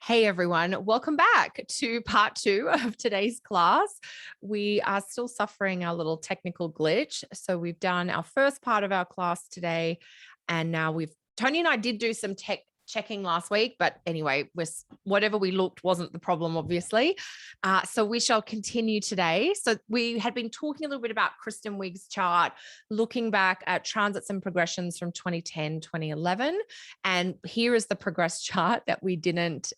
Hey everyone, welcome back to part two of today's class. We are still suffering our little technical glitch. So we've done our first part of our class today, and now Tony and I did do some tech checking last week, but anyway, whatever we looked wasn't the problem, obviously. So we shall continue today. So we had been talking a little bit about Kristen Wiig's chart, looking back at transits and progressions from 2010, 2011. And here is the progress chart that we didn't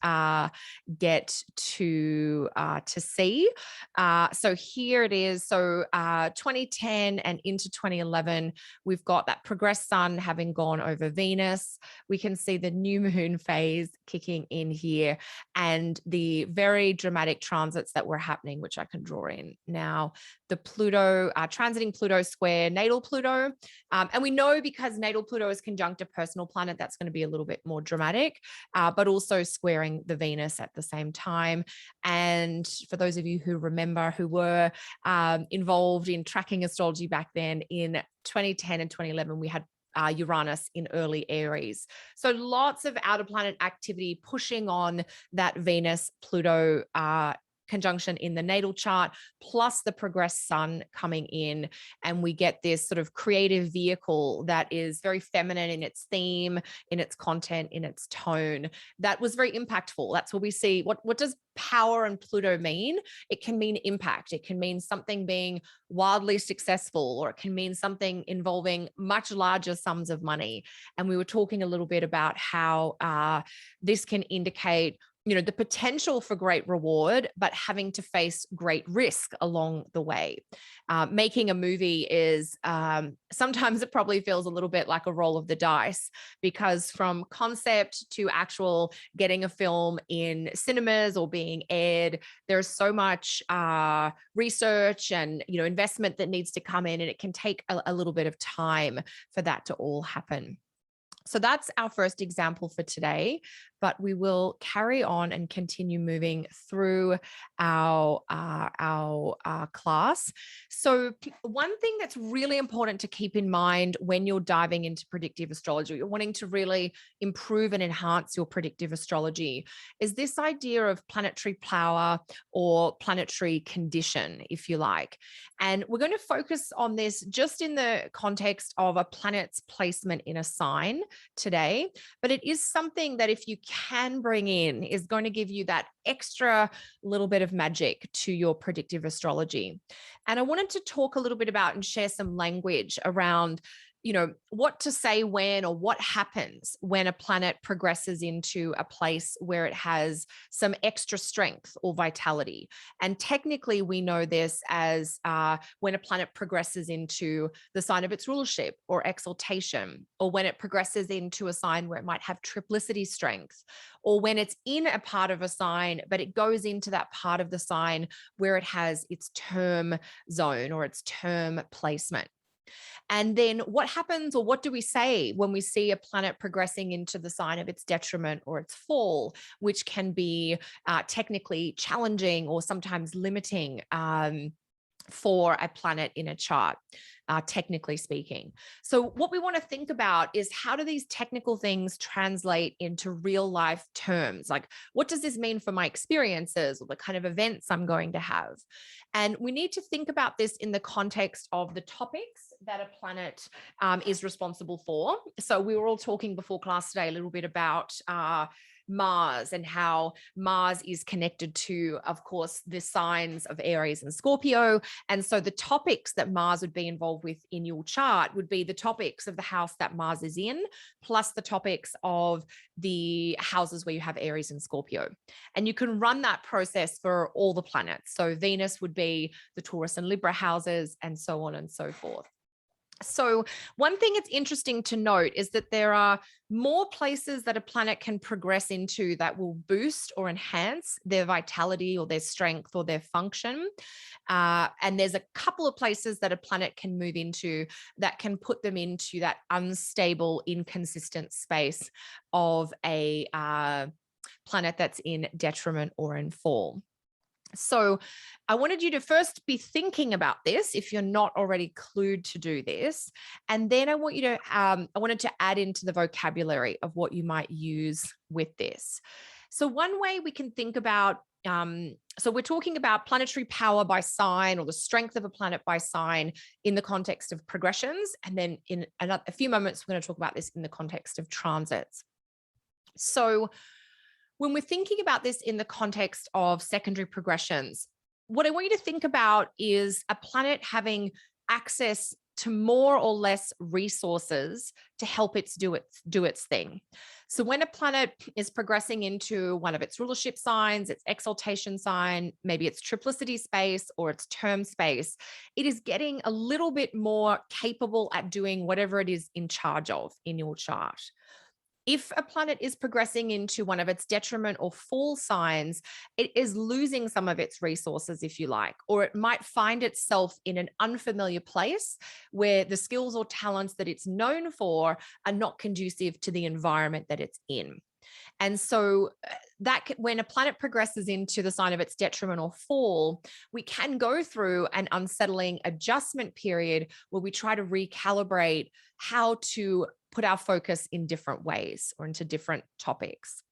get to see. So here it is. So 2010 and into 2011, we've got that progressed sun having gone over Venus. We can see the new moon phase kicking in here and the very dramatic transits that were happening, which I can draw in now. The Pluto, transiting Pluto square natal Pluto. And we know because natal Pluto is conjunct a personal planet, that's going to be a little bit more dramatic, but also squaring the Venus at the same time. And for those of you who remember, who were involved in tracking astrology back then, in 2010 and 2011, we had Uranus in early Aries. So lots of outer planet activity pushing on that Venus-Pluto conjunction in the natal chart, plus the progressed sun coming in. And we get this sort of creative vehicle that is very feminine in its theme, in its content, in its tone. That was very impactful. That's what we see. What does power and Pluto mean? It can mean impact. It can mean something being wildly successful, or it can mean something involving much larger sums of money. And we were talking a little bit about how this can indicate the potential for great reward, but having to face great risk along the way. Making a movie is sometimes it probably feels a little bit like a roll of the dice, because from concept to actual getting a film in cinemas or being aired, there's so much research and investment that needs to come in, and it can take a little bit of time for that to all happen. So that's our first example for today, but we will carry on and continue moving through our class. So one thing that's really important to keep in mind when you're diving into predictive astrology, you're wanting to really improve and enhance your predictive astrology, is this idea of planetary power or planetary condition, if you like. And we're going to focus on this just in the context of a planet's placement in a sign today, but it is something that if you can bring in is going to give you that extra little bit of magic to your predictive astrology. And I wanted to talk a little bit about and share some language around what to say when, or what happens when a planet progresses into a place where it has some extra strength or vitality. And technically, we know this as when a planet progresses into the sign of its rulership or exaltation, or when it progresses into a sign where it might have triplicity strength, or when it's in a part of a sign, but it goes into that part of the sign where it has its term zone or its term placement. And then what happens, or what do we say when we see a planet progressing into the sign of its detriment or its fall, which can be technically challenging or sometimes limiting for a planet in a chart, technically speaking. So what we want to think about is, how do these technical things translate into real life terms? Like, what does this mean for my experiences or the kind of events I'm going to have? And we need to think about this in the context of the topics that a planet is responsible for. So we were all talking before class today a little bit about Mars, and how Mars is connected to, of course, the signs of Aries and Scorpio. And so the topics that Mars would be involved with in your chart would be the topics of the house that Mars is in, plus the topics of the houses where you have Aries and Scorpio. And you can run that process for all the planets. So Venus would be the Taurus and Libra houses, and so on and so forth. So one thing it's interesting to note is that there are more places that a planet can progress into that will boost or enhance their vitality or their strength or their function. And there's a couple of places that a planet can move into that can put them into that unstable, inconsistent space of a planet that's in detriment or in fall. So I wanted you to first be thinking about this if you're not already clued to do this. And then I want you to, I wanted to add into the vocabulary of what you might use with this. So one way we can think about, so we're talking about planetary power by sign, or the strength of a planet by sign, in the context of progressions. And then in a few moments, we're going to talk about this in the context of transits. So when we're thinking about this in the context of secondary progressions, what I want you to think about is a planet having access to more or less resources to help it do its thing. So when a planet is progressing into one of its rulership signs, its exaltation sign, maybe its triplicity space or its term space, it is getting a little bit more capable at doing whatever it is in charge of in your chart. If a planet is progressing into one of its detriment or fall signs, it is losing some of its resources, if you like, or it might find itself in an unfamiliar place where the skills or talents that it's known for are not conducive to the environment that it's in. And so when a planet progresses into the sign of its detriment or fall, we can go through an unsettling adjustment period where we try to recalibrate how to put our focus in different ways or into different topics.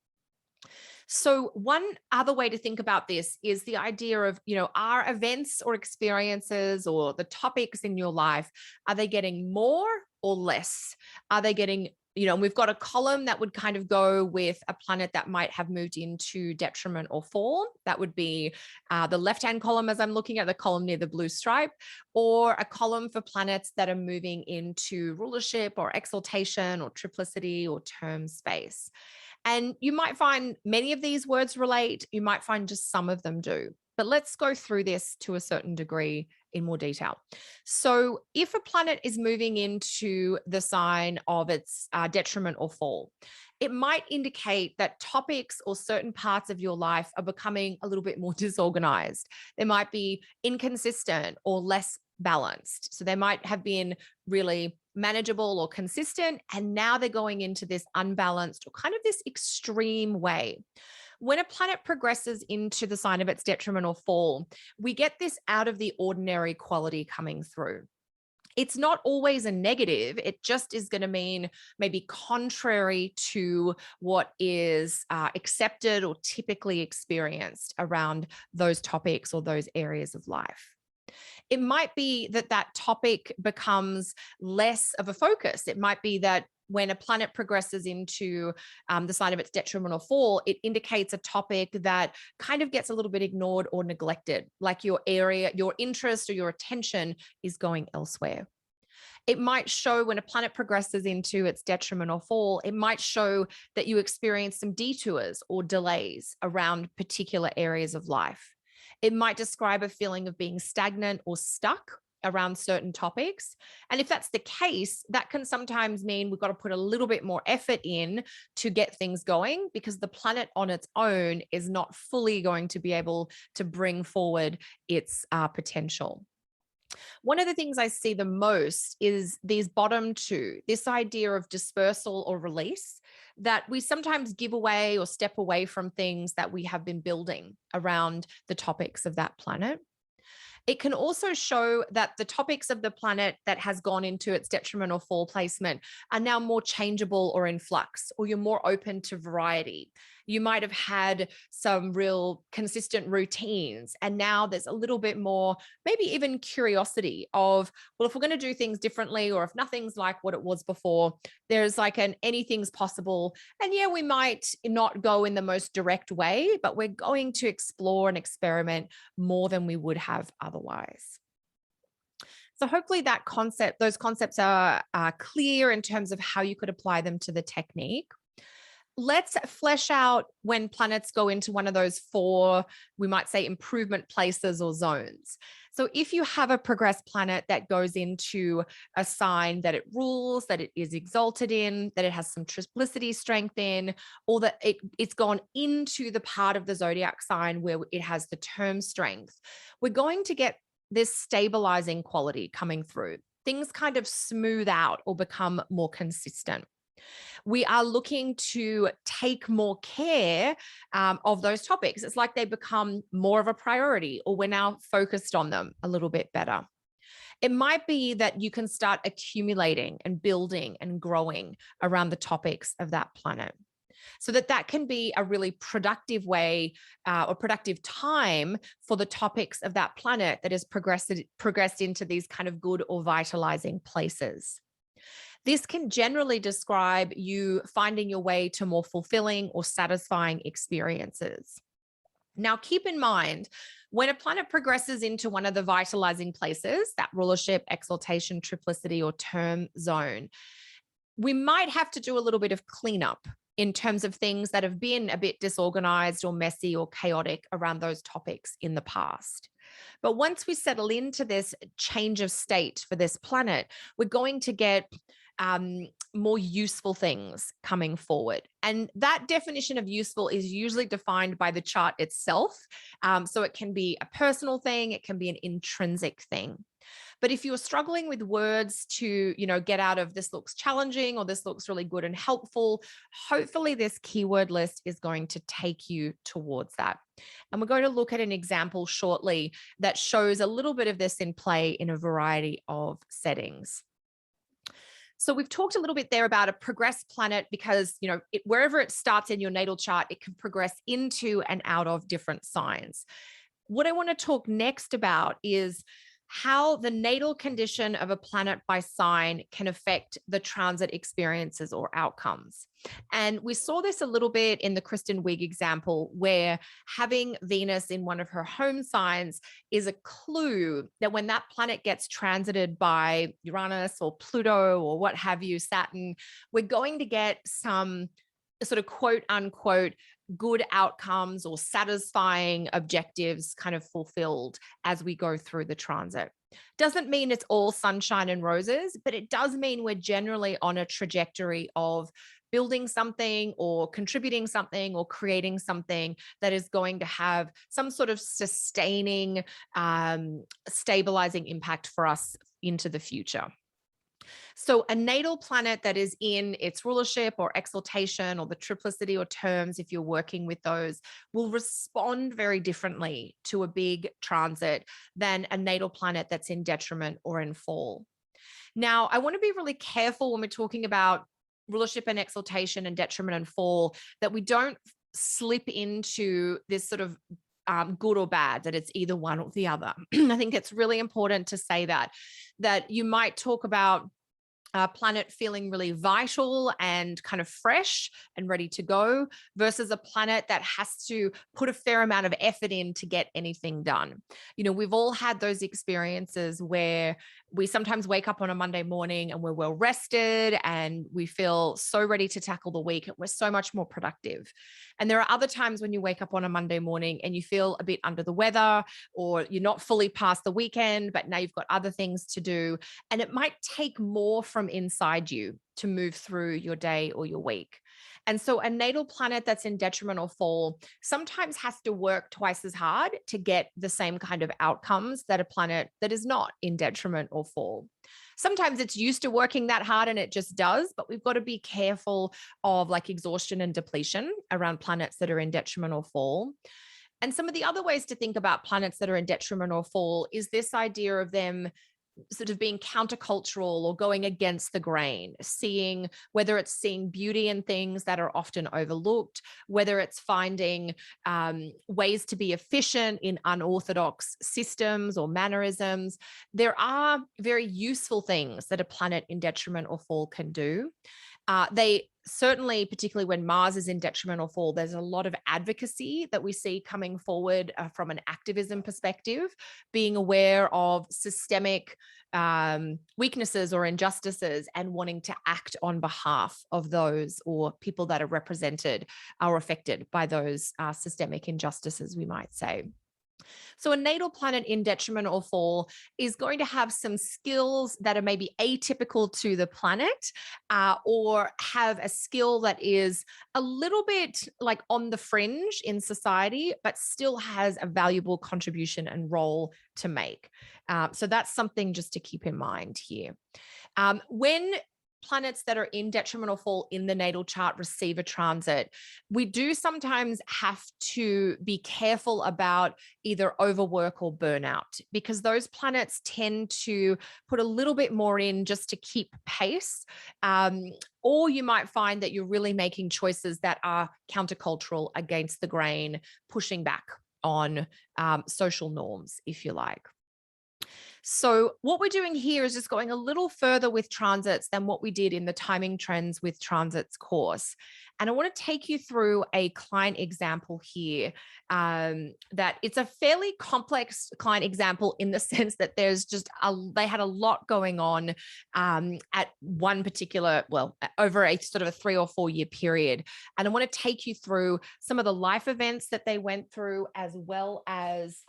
So one other way to think about this is the idea of, are events or experiences or the topics in your life, are they getting more or less? Are they getting, and we've got a column that would kind of go with a planet that might have moved into detriment or fall. That would be the left-hand column as I'm looking at the column near the blue stripe, or a column for planets that are moving into rulership or exaltation or triplicity or term space. And you might find many of these words relate. You might find just some of them do. But let's go through this to a certain degree in more detail. So if a planet is moving into the sign of its detriment or fall, it might indicate that topics or certain parts of your life are becoming a little bit more disorganized. They might be inconsistent or less balanced. So they might have been really manageable or consistent, and now they're going into this unbalanced or kind of this extreme way. When a planet progresses into the sign of its detriment or fall, we get this out of the ordinary quality coming through. It's not always a negative. It just is going to mean maybe contrary to what is accepted or typically experienced around those topics or those areas of life. It might be that that topic becomes less of a focus. It might be that when a planet progresses into the sign of its detriment or fall, it indicates a topic that kind of gets a little bit ignored or neglected, like your area, your interest or your attention is going elsewhere. It might show when a planet progresses into its detriment or fall, it might show that you experience some detours or delays around particular areas of life. It might describe a feeling of being stagnant or stuck around certain topics. And if that's the case, that can sometimes mean we've got to put a little bit more effort in to get things going, because the planet on its own is not fully going to be able to bring forward its potential. One of the things I see the most is these bottom two, this idea of dispersal or release, that we sometimes give away or step away from things that we have been building around the topics of that planet. It can also show that the topics of the planet that has gone into its detriment or fall placement are now more changeable or in flux, or you're more open to variety. You might have had some real consistent routines, and now there's a little bit more, maybe even curiosity of, well, if we're going to do things differently, or if nothing's like what it was before, there's like an anything's possible. And yeah, we might not go in the most direct way, but we're going to explore and experiment more than we would have otherwise. So hopefully those concepts are clear in terms of how you could apply them to the technique. Let's flesh out when planets go into one of those four, we might say, improvement places or zones. So if you have a progressed planet that goes into a sign that it rules, that it is exalted in, that it has some triplicity strength in, or that it's gone into the part of the zodiac sign where it has the term strength, we're going to get this stabilizing quality coming through. Things kind of smooth out or become more consistent. We are looking to take more care of those topics. It's like they become more of a priority, or we're now focused on them a little bit better. It might be that you can start accumulating and building and growing around the topics of that planet. so that can be a really productive way or productive time for the topics of that planet that has progressed into these kind of good or vitalizing places. This can generally describe you finding your way to more fulfilling or satisfying experiences. Now, keep in mind, when a planet progresses into one of the vitalizing places, that rulership, exaltation, triplicity, or term zone, we might have to do a little bit of cleanup in terms of things that have been a bit disorganized or messy or chaotic around those topics in the past. But once we settle into this change of state for this planet, we're going to get more useful things coming forward. And that definition of useful is usually defined by the chart itself. So it can be a personal thing, it can be an intrinsic thing. But if you're struggling with words to, get out of this looks challenging or this looks really good and helpful, hopefully this keyword list is going to take you towards that. And we're going to look at an example shortly that shows a little bit of this in play in a variety of settings. So we've talked a little bit there about a progressed planet because, wherever it starts in your natal chart, it can progress into and out of different signs. What I want to talk next about is how the natal condition of a planet by sign can affect the transit experiences or outcomes. And we saw this a little bit in the Kristen Wiig example, where having Venus in one of her home signs is a clue that when that planet gets transited by Uranus or Pluto or what have you, Saturn, we're going to get some sort of quote unquote good outcomes or satisfying objectives kind of fulfilled as we go through the transit. Doesn't mean it's all sunshine and roses, but it does mean we're generally on a trajectory of building something or contributing something or creating something that is going to have some sort of sustaining, stabilizing impact for us into the future. So a natal planet that is in its rulership or exaltation or the triplicity or terms, if you're working with those, will respond very differently to a big transit than a natal planet that's in detriment or in fall. Now, I want to be really careful when we're talking about rulership and exaltation and detriment and fall, that we don't slip into this sort of good or bad, that it's either one or the other. I think it's really important to say that you might talk about a planet feeling really vital and kind of fresh and ready to go versus a planet that has to put a fair amount of effort in to get anything done. We've all had those experiences where we sometimes wake up on a Monday morning and we're well rested and we feel so ready to tackle the week. We're so much more productive. And there are other times when you wake up on a Monday morning and you feel a bit under the weather, or you're not fully past the weekend, but now you've got other things to do. And it might take more from inside you to move through your day or your week. And so a natal planet that's in detriment or fall sometimes has to work twice as hard to get the same kind of outcomes that a planet that is not in detriment or fall. Sometimes it's used to working that hard and it just does, but we've got to be careful of like exhaustion and depletion around planets that are in detriment or fall. And some of the other ways to think about planets that are in detriment or fall is this idea of them sort of being countercultural or going against the grain, whether it's seeing beauty in things that are often overlooked, whether it's finding ways to be efficient in unorthodox systems or mannerisms. There are very useful things that a planet in detriment or fall can do. They certainly, particularly when Mars is in detriment or fall, there's a lot of advocacy that we see coming forward from an activism perspective, being aware of systemic weaknesses or injustices and wanting to act on behalf of those or people that are represented or affected by those systemic injustices, we might say. So a natal planet in detriment or fall is going to have some skills that are maybe atypical to the planet, or have a skill that is a little bit like on the fringe in society, but still has a valuable contribution and role to make. So that's something just to keep in mind here. When planets that are in detrimental fall in the natal chart receive a transit, we do sometimes have to be careful about either overwork or burnout, because those planets tend to put a little bit more in just to keep pace. Or you might find that you're really making choices that are countercultural, against the grain, pushing back on social norms, if you like. So what we're doing here is just going a little further with transits than what we did in the timing trends with transits course. And I want to take you through a client example here, that it's a fairly complex client example in the sense that there's just they had a lot going on at one particular, well, over a sort of a 3 or 4 year period. And I want to take you through some of the life events that they went through, as well as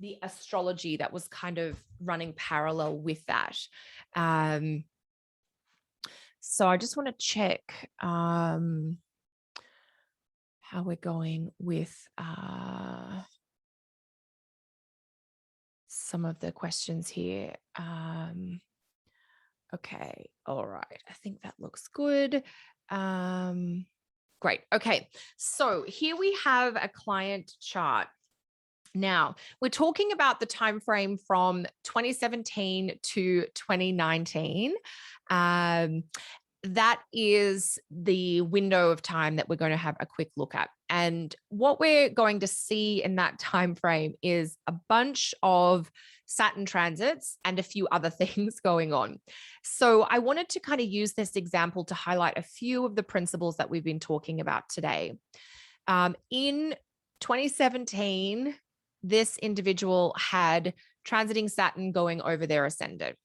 the astrology that was kind of running parallel with that. So I just want to check how we're going with some of the questions here. Okay, all right. I think that looks good. Great. Okay, so here we have a client chart. Now, we're talking about the time frame from 2017 to 2019. That is the window of time that we're going to have a quick look at. And what we're going to see in that time frame is a bunch of Saturn transits and a few other things going on. So I wanted to kind of use this example to highlight a few of the principles that we've been talking about today. In 2017, this individual had transiting Saturn going over their ascendant.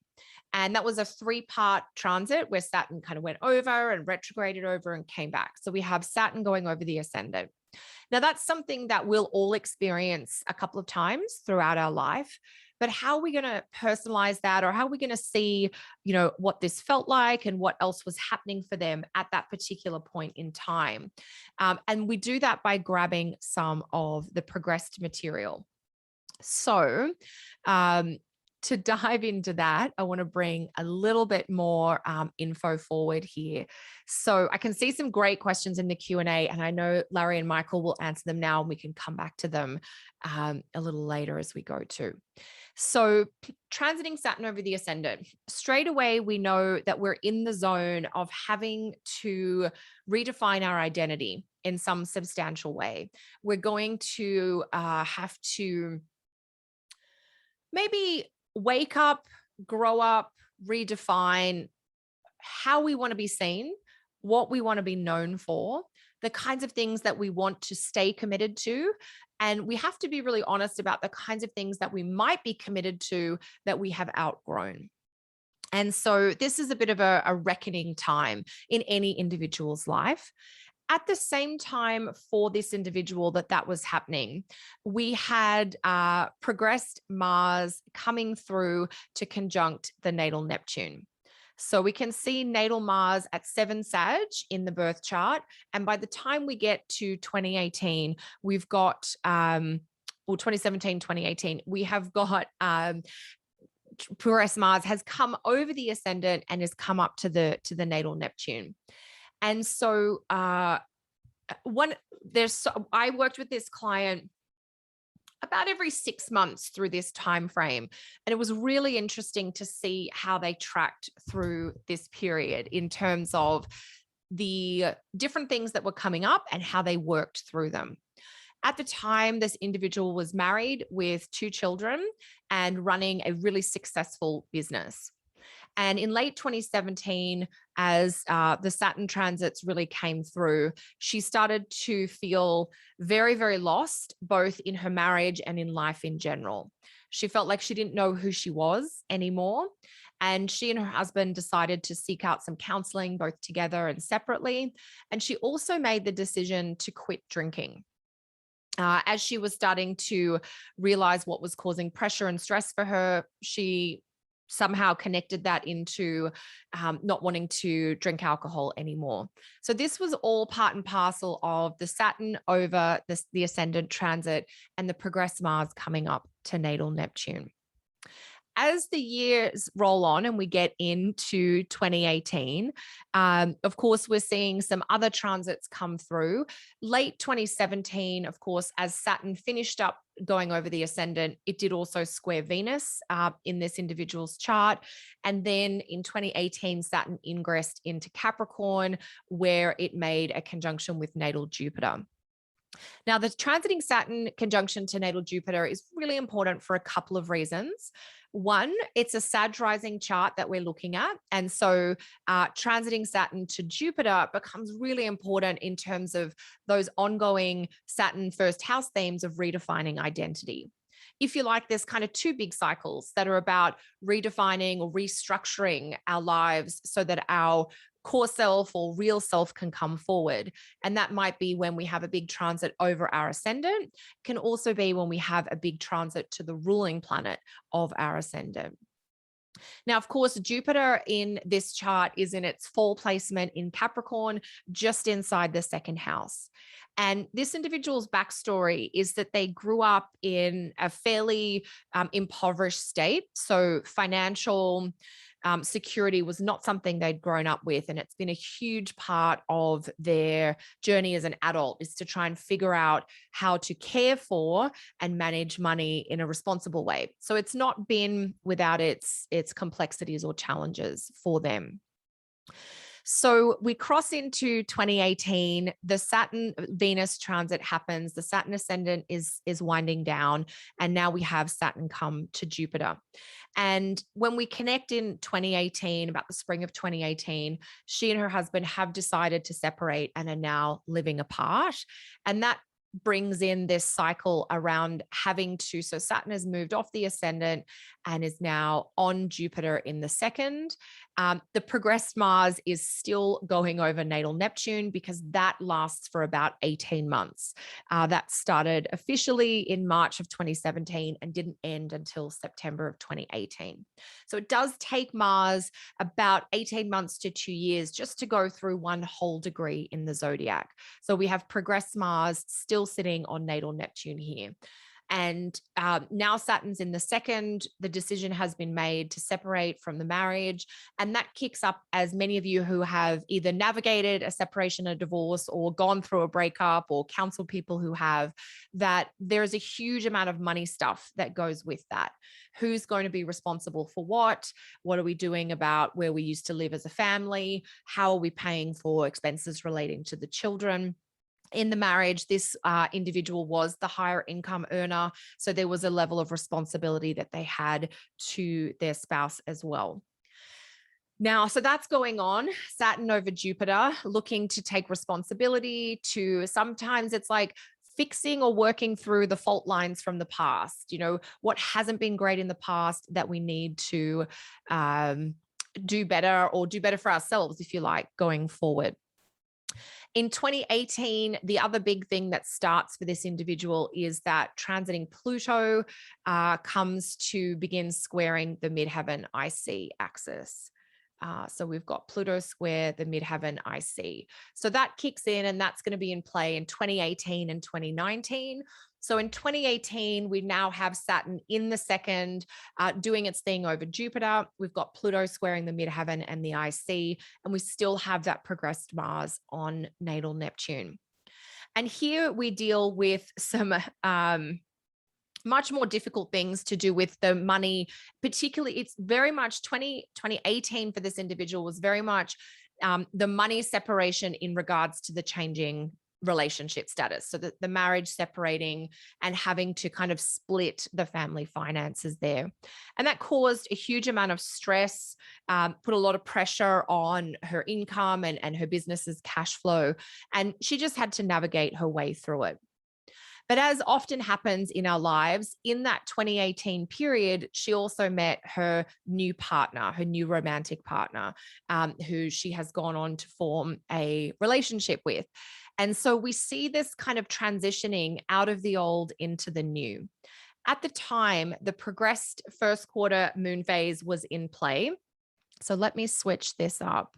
And that was a 3-part transit where Saturn kind of went over and retrograded over and came back. So we have Saturn going over the ascendant. Now, that's something that we'll all experience a couple of times throughout our life. But how are we going to personalize that, or how are we going to see, what this felt like and what else was happening for them at that particular point in time? And we do that by grabbing some of the progressed material. So to dive into that, I want to bring a little bit more info forward here. So I can see some great questions in the Q&A, and I know Larry and Michael will answer them now, and we can come back to them a little later as we go too. So transiting Saturn over the ascendant, straight away, we know that we're in the zone of having to redefine our identity in some substantial way. We're going to have to maybe wake up, grow up, redefine how we want to be seen, what we want to be known for, the kinds of things that we want to stay committed to. And we have to be really honest about the kinds of things that we might be committed to that we have outgrown. And so this is a bit of a reckoning time in any individual's life. At the same time, for this individual that was happening, we had progressed Mars coming through to conjunct the natal Neptune. So we can see natal Mars at 7 Sag in the birth chart. And by the time we get to 2018, we've got, 2017, 2018, we have got progressed Mars has come over the ascendant and has come up to the natal Neptune. And so I worked with this client about every 6 months through this time frame, and it was really interesting to see how they tracked through this period in terms of the different things that were coming up and how they worked through them. At the time, this individual was married with 2 children and running a really successful business. And in late 2017, as the Saturn transits really came through, she started to feel very, very lost, both in her marriage and in life in general. She felt like she didn't know who she was anymore. And she and her husband decided to seek out some counseling, both together and separately. And she also made the decision to quit drinking. As she was starting to realize what was causing pressure and stress for her, she somehow connected that into not wanting to drink alcohol anymore. So this was all part and parcel of the Saturn over the ascendant transit and the progressed Mars coming up to natal Neptune. As the years roll on and we get into 2018, of course, we're seeing some other transits come through. Late 2017, of course, as Saturn finished up going over the ascendant, it did also square Venus in this individual's chart. And then in 2018, Saturn ingressed into Capricorn, where it made a conjunction with natal Jupiter. Now, the transiting Saturn conjunction to natal Jupiter is really important for a couple of reasons. One, it's a Sag rising chart that we're looking at. And so transiting Saturn to Jupiter becomes really important in terms of those ongoing Saturn first house themes of redefining identity. If you like, there's kind of two big cycles that are about redefining or restructuring our lives so that our core self or real self can come forward. And that might be when we have a big transit over our ascendant, can also be when we have a big transit to the ruling planet of our ascendant. Now, of course, Jupiter in this chart is in its fall placement in Capricorn, just inside the second house. And this individual's backstory is that they grew up in a fairly impoverished state. So financial security was not something they'd grown up with. And it's been a huge part of their journey as an adult, is to try and figure out how to care for and manage money in a responsible way. So it's not been without its complexities or challenges for them. So we cross into 2018, the Saturn Venus transit happens, the Saturn ascendant is winding down, and now we have Saturn come to Jupiter. And when we connect in 2018, about the spring of 2018, she and her husband have decided to separate and are now living apart. And that brings in this cycle around having to, so Saturn has moved off the ascendant and is now on Jupiter in the second. The progressed Mars is still going over natal Neptune because that lasts for about 18 months. That started officially in March of 2017 and didn't end until September of 2018. So it does take Mars about 18 months to 2 years just to go through one whole degree in the zodiac. So we have progressed Mars still sitting on natal Neptune here. And now Saturn's in the second, the decision has been made to separate from the marriage. And that kicks up, as many of you who have either navigated a separation, a divorce, or gone through a breakup, or counseled people who have, that there's a huge amount of money stuff that goes with that. Who's going to be responsible for what? What are we doing about where we used to live as a family? How are we paying for expenses relating to the children? In the marriage, this individual was the higher income earner. So there was a level of responsibility that they had to their spouse as well. Now, so that's going on. Saturn over Jupiter, looking to take responsibility to, sometimes it's like fixing or working through the fault lines from the past. You know, what hasn't been great in the past that we need to do better, or do better for ourselves, if you like, going forward. In 2018, the other big thing that starts for this individual is that transiting Pluto comes to begin squaring the midheaven IC axis. So we've got Pluto square the midheaven IC. So that kicks in, and that's going to be in play in 2018 and 2019. So in 2018, we now have Saturn in the second, doing its thing over Jupiter. We've got Pluto squaring the midheaven and the IC, and we still have that progressed Mars on natal Neptune. And here we deal with some much more difficult things to do with the money. Particularly, it's very much 2018 for this individual was very much the money separation in regards to the changing relationship status. So the marriage separating and having to kind of split the family finances there. And that caused a huge amount of stress, put a lot of pressure on her income and her business's cash flow. And she just had to navigate her way through it. But as often happens in our lives, in that 2018 period, she also met her new partner, her new romantic partner, who she has gone on to form a relationship with. And so we see this kind of transitioning out of the old into the new. At the time, the progressed first quarter moon phase was in play. So let me switch this up.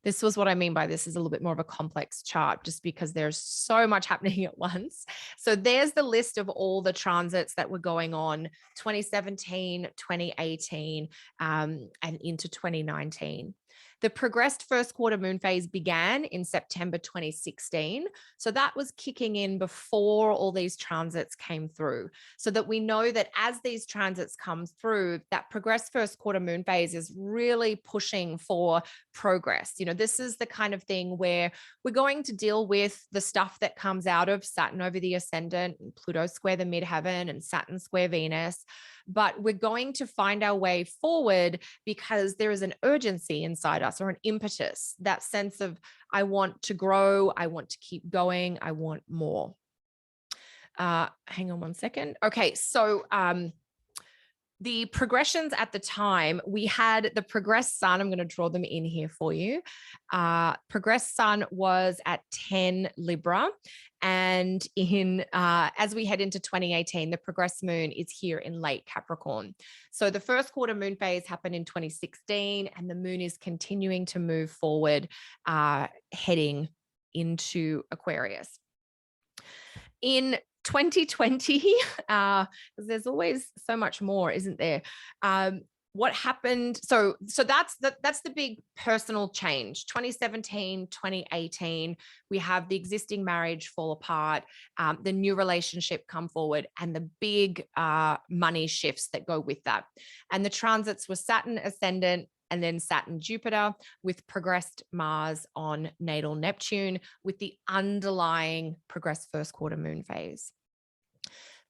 This was what I mean by this is a little bit more of a complex chart, just because there's so much happening at once. So there's the list of all the transits that were going on 2017, 2018, and into 2019. The progressed first quarter moon phase began in September 2016. So that was kicking in before all these transits came through, so that we know that as these transits come through, that progressed first quarter moon phase is really pushing for progress. This is the kind of thing where we're going to deal with the stuff that comes out of Saturn over the ascendant, and Pluto square the midheaven, and Saturn square Venus. But we're going to find our way forward because there is an urgency inside us, or an impetus, that sense of, I want to grow, I want to keep going, I want more. Hang on one second. Okay, so the progressions at the time, we had the progressed sun. I'm going to draw them in here for you. Progressed sun was at 10 Libra. And as we head into 2018, the progressed moon is here in late Capricorn. So the first quarter moon phase happened in 2016, and the moon is continuing to move forward, heading into Aquarius. In 2020, because there's always so much more, isn't there? What happened? So that's the big personal change. 2017, 2018, we have the existing marriage fall apart, the new relationship come forward, and the big money shifts that go with that. And the transits were Saturn ascendant, and then Saturn Jupiter, with progressed Mars on natal Neptune, with the underlying progressed first quarter moon phase.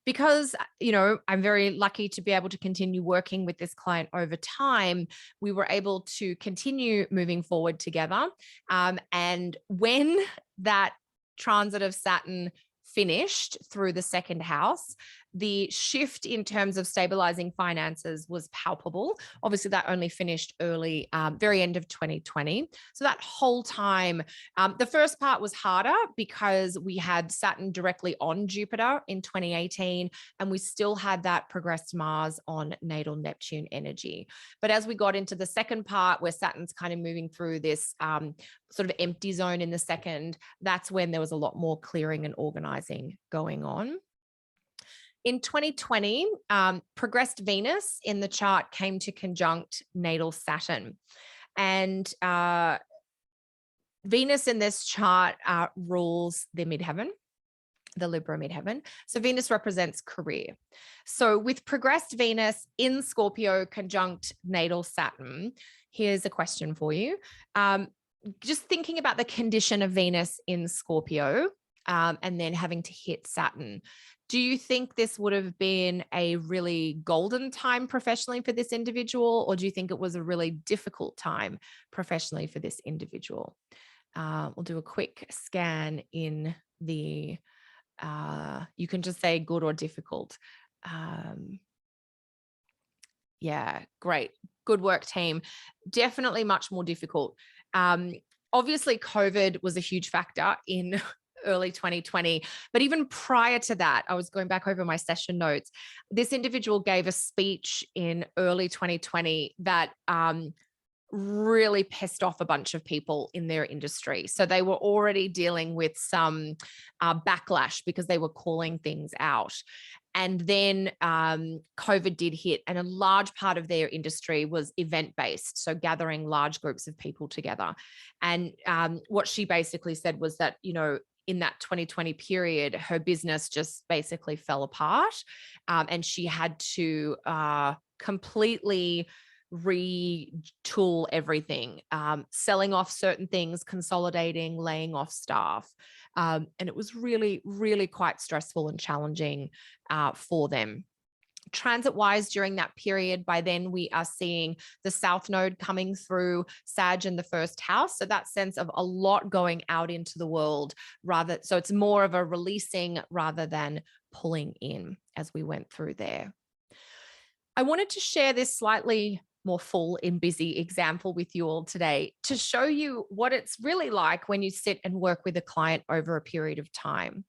Because, I'm very lucky to be able to continue working with this client over time, we were able to continue moving forward together. And when that transit of Saturn finished through the second house, the shift in terms of stabilizing finances was palpable. Obviously, that only finished early, very end of 2020. So that whole time, the first part was harder because we had Saturn directly on Jupiter in 2018, and we still had that progressed Mars on natal Neptune energy. But as we got into the second part, where Saturn's kind of moving through this sort of empty zone in the second, that's when there was a lot more clearing and organizing going on. In 2020, progressed Venus in the chart came to conjunct natal Saturn. And Venus in this chart rules the midheaven, the Libra midheaven. So Venus represents career. So with progressed Venus in Scorpio conjunct natal Saturn, here's a question for you. Just thinking about the condition of Venus in Scorpio, and then having to hit Saturn. Do you think this would have been a really golden time professionally for this individual, or do you think it was a really difficult time professionally for this individual? We'll do a quick scan in the, you can just say good or difficult. Yeah, great. Good work, team. Definitely much more difficult. Obviously, COVID was a huge factor in early 2020. But even prior to that, I was going back over my session notes. This individual gave a speech in early 2020 that really pissed off a bunch of people in their industry. So they were already dealing with some backlash because they were calling things out. And then COVID did hit, and a large part of their industry was event-based, so gathering large groups of people together. And what she basically said was that, in that 2020 period, her business just basically fell apart, and she had to completely retool everything, selling off certain things, consolidating, laying off staff. And it was really, really quite stressful and challenging for them. Transit-wise, during that period, by then we are seeing the South Node coming through Sag in the first house. So that sense of a lot going out into the world, so it's more of a releasing rather than pulling in as we went through there. I wanted to share this slightly more full and busy example with you all today to show you what it's really like when you sit and work with a client over a period of time.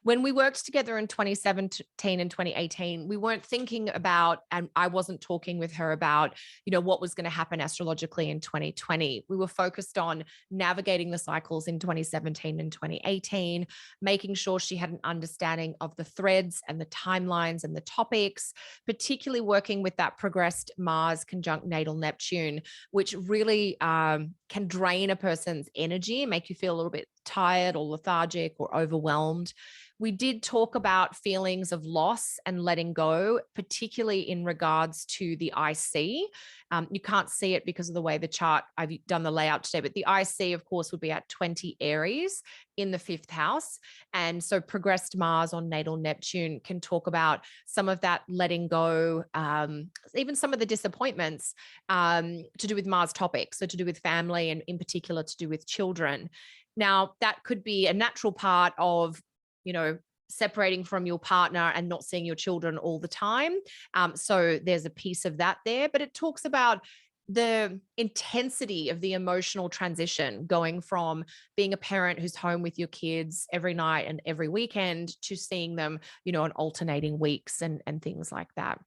When we worked together in 2017 and 2018, we weren't thinking about, and I wasn't talking with her about, what was going to happen astrologically in 2020. We were focused on navigating the cycles in 2017 and 2018, making sure she had an understanding of the threads and the timelines and the topics, particularly working with that progressed Mars conjunct natal Neptune, which really can drain a person's energy and make you feel a little bit tired or lethargic or overwhelmed. We did talk about feelings of loss and letting go, particularly in regards to the IC. You can't see it because of the way the chart, I've done the layout today, but the IC, of course, would be at 20 Aries in the 5th house. And so progressed Mars on natal Neptune can talk about some of that letting go, even some of the disappointments to do with Mars topics, so to do with family and in particular to do with children. Now, that could be a natural part of, separating from your partner and not seeing your children all the time. So there's a piece of that there, but it talks about the intensity of the emotional transition going from being a parent who's home with your kids every night and every weekend to seeing them, on alternating weeks and things like that.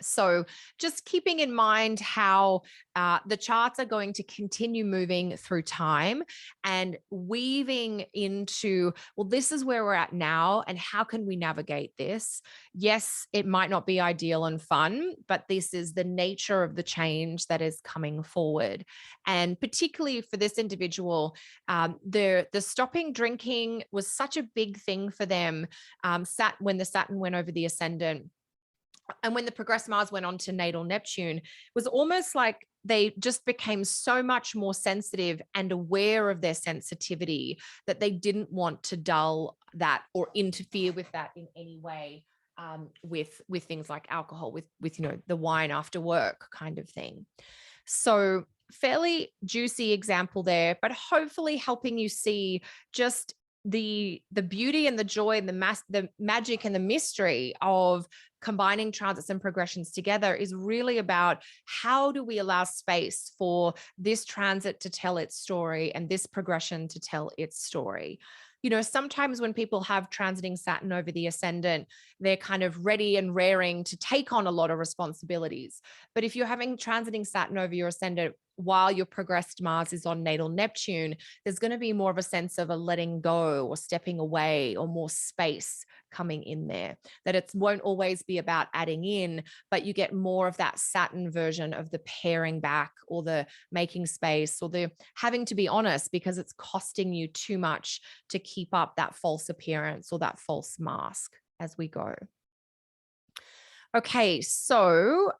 So just keeping in mind how the charts are going to continue moving through time and weaving into, well, this is where we're at now and how can we navigate this? Yes, it might not be ideal and fun, but this is the nature of the change that is coming forward. And particularly for this individual, the stopping drinking was such a big thing for them when the Saturn went over the ascendant. And when the progressed Mars went on to natal Neptune, it was almost like they just became so much more sensitive and aware of their sensitivity that they didn't want to dull that or interfere with that in any way, with things like alcohol, with the wine after work kind of thing. So fairly juicy example there, but hopefully helping you see just the beauty and the joy and the magic and the mystery of combining transits and progressions together is really about how do we allow space for this transit to tell its story and this progression to tell its story. Sometimes when people have transiting Saturn over the ascendant, they're kind of ready and raring to take on a lot of responsibilities. But if you're having transiting Saturn over your ascendant while your progressed Mars is on natal Neptune, there's going to be more of a sense of a letting go or stepping away or more space coming in there. That it won't always be about adding in, but you get more of that Saturn version of the paring back or the making space or the having to be honest because it's costing you too much to keep up that false appearance or that false mask as we go. Okay, so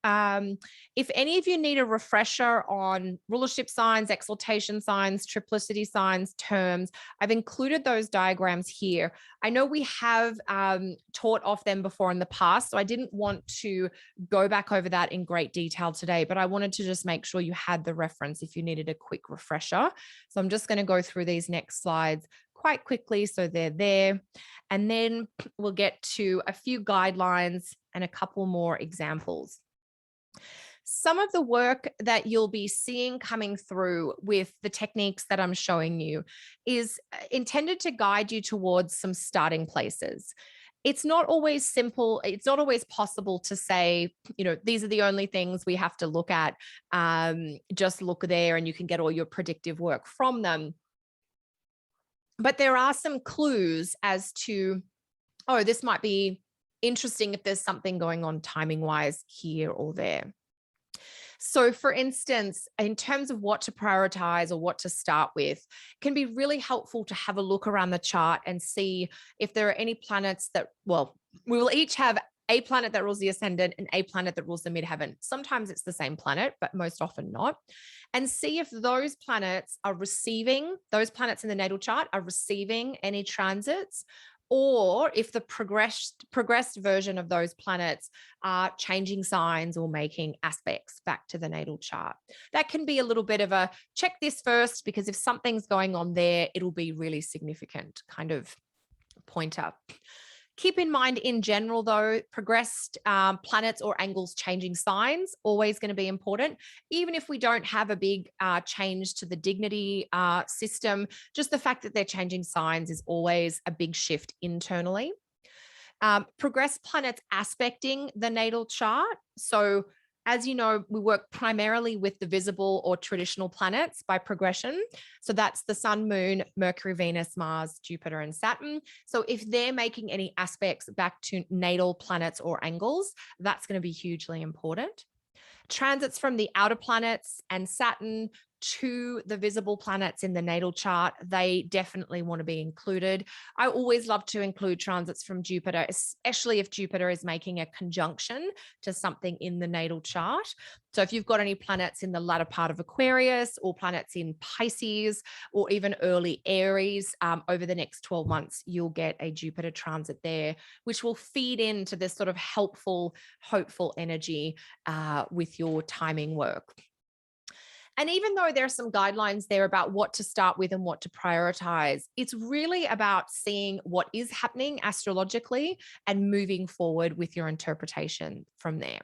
if any of you need a refresher on rulership signs, exaltation signs, triplicity signs, terms, I've included those diagrams here. I know we have taught off them before in the past, so I didn't want to go back over that in great detail today, but I wanted to just make sure you had the reference if you needed a quick refresher. So I'm just going to go through these next slides quite quickly so they're there. And then we'll get to a few guidelines and a couple more examples. Some of the work that you'll be seeing coming through with the techniques that I'm showing you is intended to guide you towards some starting places. It's not always simple. It's not always possible to say, these are the only things we have to look at. Just look there and you can get all your predictive work from them. But there are some clues as to, oh, this might be interesting if there's something going on timing wise here or there. So for instance, in terms of what to prioritize or what to start with, it can be really helpful to have a look around the chart and see if there are any planets that, well, we will each have a planet that rules the ascendant and a planet that rules the midheaven. Sometimes it's the same planet, but most often not. And see if those planets are receiving, those planets in the natal chart are receiving any transits, or if the progressed version of those planets are changing signs or making aspects back to the natal chart. That can be a little bit of a check this first, because if something's going on there, it'll be really significant kind of pointer. Keep in mind, in general, though, progressed planets or angles changing signs, always going to be important. Even if we don't have a big change to the dignity system, just the fact that they're changing signs is always a big shift internally. Progressed planets aspecting the natal chart. So as you know, we work primarily with the visible or traditional planets by progression. So that's the Sun, Moon, Mercury, Venus, Mars, Jupiter, and Saturn. So if they're making any aspects back to natal planets or angles, that's going to be hugely important. Transits from the outer planets and Saturn to the visible planets in the natal chart, they definitely want to be included. I always love to include transits from Jupiter, especially if Jupiter is making a conjunction to something in the natal chart. So if you've got any planets in the latter part of Aquarius or planets in Pisces or even early Aries, over the next 12 months, you'll get a Jupiter transit there, which will feed into this sort of helpful, hopeful energy with your timing work. And even though there are some guidelines there about what to start with and what to prioritize, it's really about seeing what is happening astrologically and moving forward with your interpretation from there.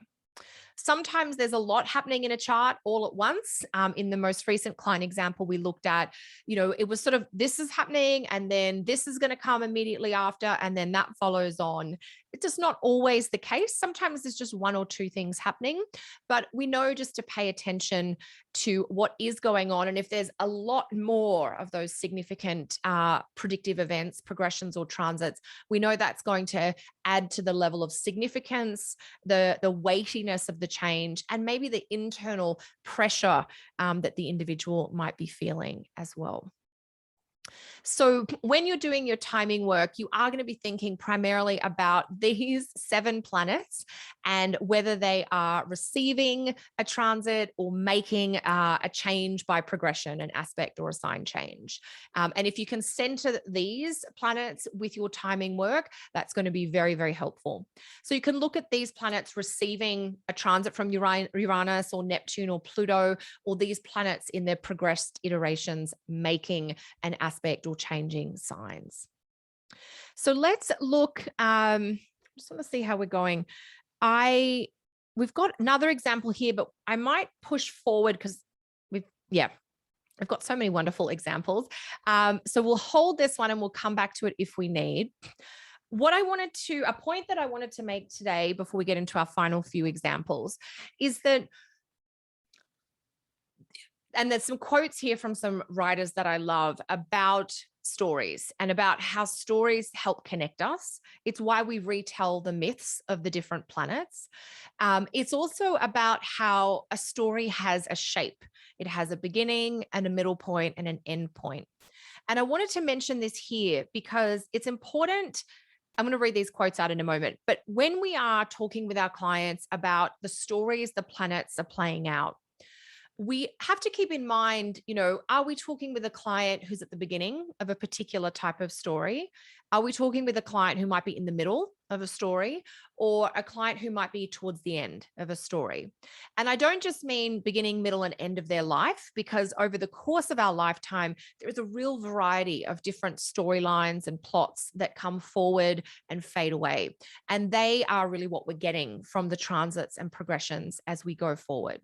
Sometimes there's a lot happening in a chart all at once. In the most recent client example we looked at, it was sort of this is happening and then this is going to come immediately after, and then that follows on. It's just not always the case. Sometimes there's just one or two things happening, but we know just to pay attention to what is going on. And if there's a lot more of those significant predictive events, progressions, or transits, we know that's going to add to the level of significance, the weightiness of the change, and maybe the internal pressure that the individual might be feeling as well. So when you're doing your timing work, you are going to be thinking primarily about these 7 planets and whether they are receiving a transit or making a change by progression, an aspect or a sign change. And if you can center these planets with your timing work, that's going to be very, very helpful. So you can look at these planets receiving a transit from Uranus or Neptune or Pluto, or these planets in their progressed iterations making an aspect or changing signs. So let's look, I just want to see how we're going. We've got another example here, but I might push forward because I've got so many wonderful examples. So we'll hold this one and we'll come back to it if we need. A point that I wanted to make today before we get into our final few examples is that, and there's some quotes here from some writers that I love about stories and about how stories help connect us. It's why we retell the myths of the different planets. It's also about how a story has a shape. It has a beginning and a middle point and an end point. And I wanted to mention this here because it's important. I'm going to read these quotes out in a moment. But when we are talking with our clients about the stories the planets are playing out, we have to keep in mind, are we talking with a client who's at the beginning of a particular type of story? Are we talking with a client who might be in the middle of a story, or a client who might be towards the end of a story? And I don't just mean beginning, middle, and end of their life, because over the course of our lifetime, there is a real variety of different storylines and plots that come forward and fade away. And they are really what we're getting from the transits and progressions as we go forward.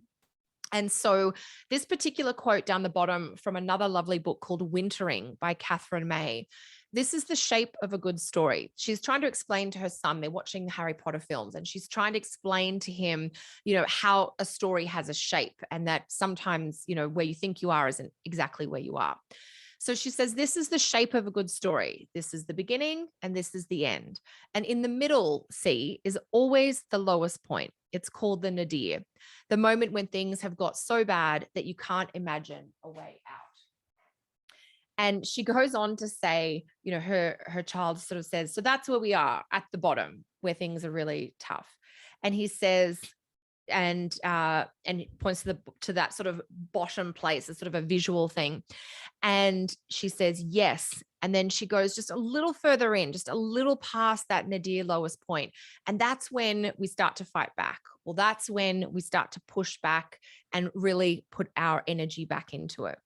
And so this particular quote down the bottom from another lovely book called Wintering by Catherine May. This is the shape of a good story. She's trying to explain to her son, they're watching the Harry Potter films, and she's trying to explain to him, how a story has a shape, and that sometimes, where you think you are isn't exactly where you are. So she says, this is the shape of a good story. This is the beginning and this is the end. And in the middle, C, is always the lowest point. It's called the nadir, the moment when things have got so bad that you can't imagine a way out. And she goes on to say, her child sort of says, so that's where we are, at the bottom, where things are really tough. And he says, and points to that sort of bottom place, as sort of a visual thing. And she says, yes. And then she goes just a little further in, just a little past that nadir lowest point. And that's when we start to fight back. Well, that's when we start to push back and really put our energy back into it.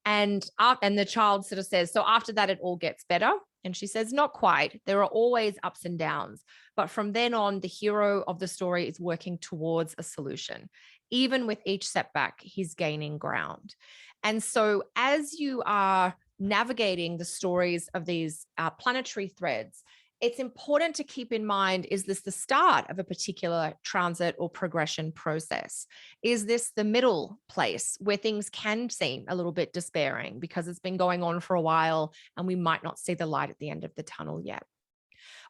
And the child sort of says, so after that, it all gets better. And she says, not quite. There are always ups and downs. But from then on, the hero of the story is working towards a solution. Even with each setback, he's gaining ground. And so as you are navigating the stories of these planetary threads, it's important to keep in mind, is this the start of a particular transit or progression process? Is this the middle place where things can seem a little bit despairing because it's been going on for a while and we might not see the light at the end of the tunnel yet?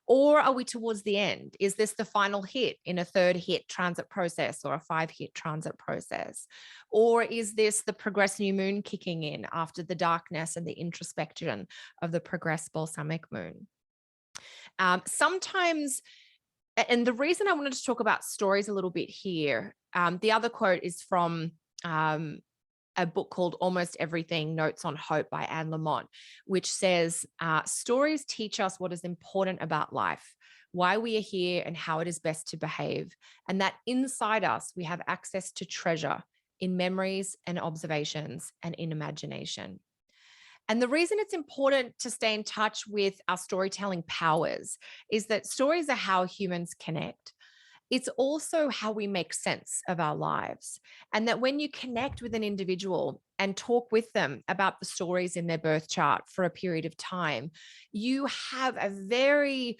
Or are we towards the end? Is this the final hit in a 3rd hit transit process or a 5-hit transit process? Or is this the progress new moon kicking in after the darkness and the introspection of the progress balsamic moon? Sometimes, and the reason I wanted to talk about stories a little bit here, the other quote is from a book called Almost Everything, Notes on Hope by Anne Lamott, which says, stories teach us what is important about life, why we are here and how it is best to behave. And that inside us, we have access to treasure in memories and observations and in imagination. And the reason it's important to stay in touch with our storytelling powers is that stories are how humans connect. It's also how we make sense of our lives. And that when you connect with an individual and talk with them about the stories in their birth chart for a period of time, you have a very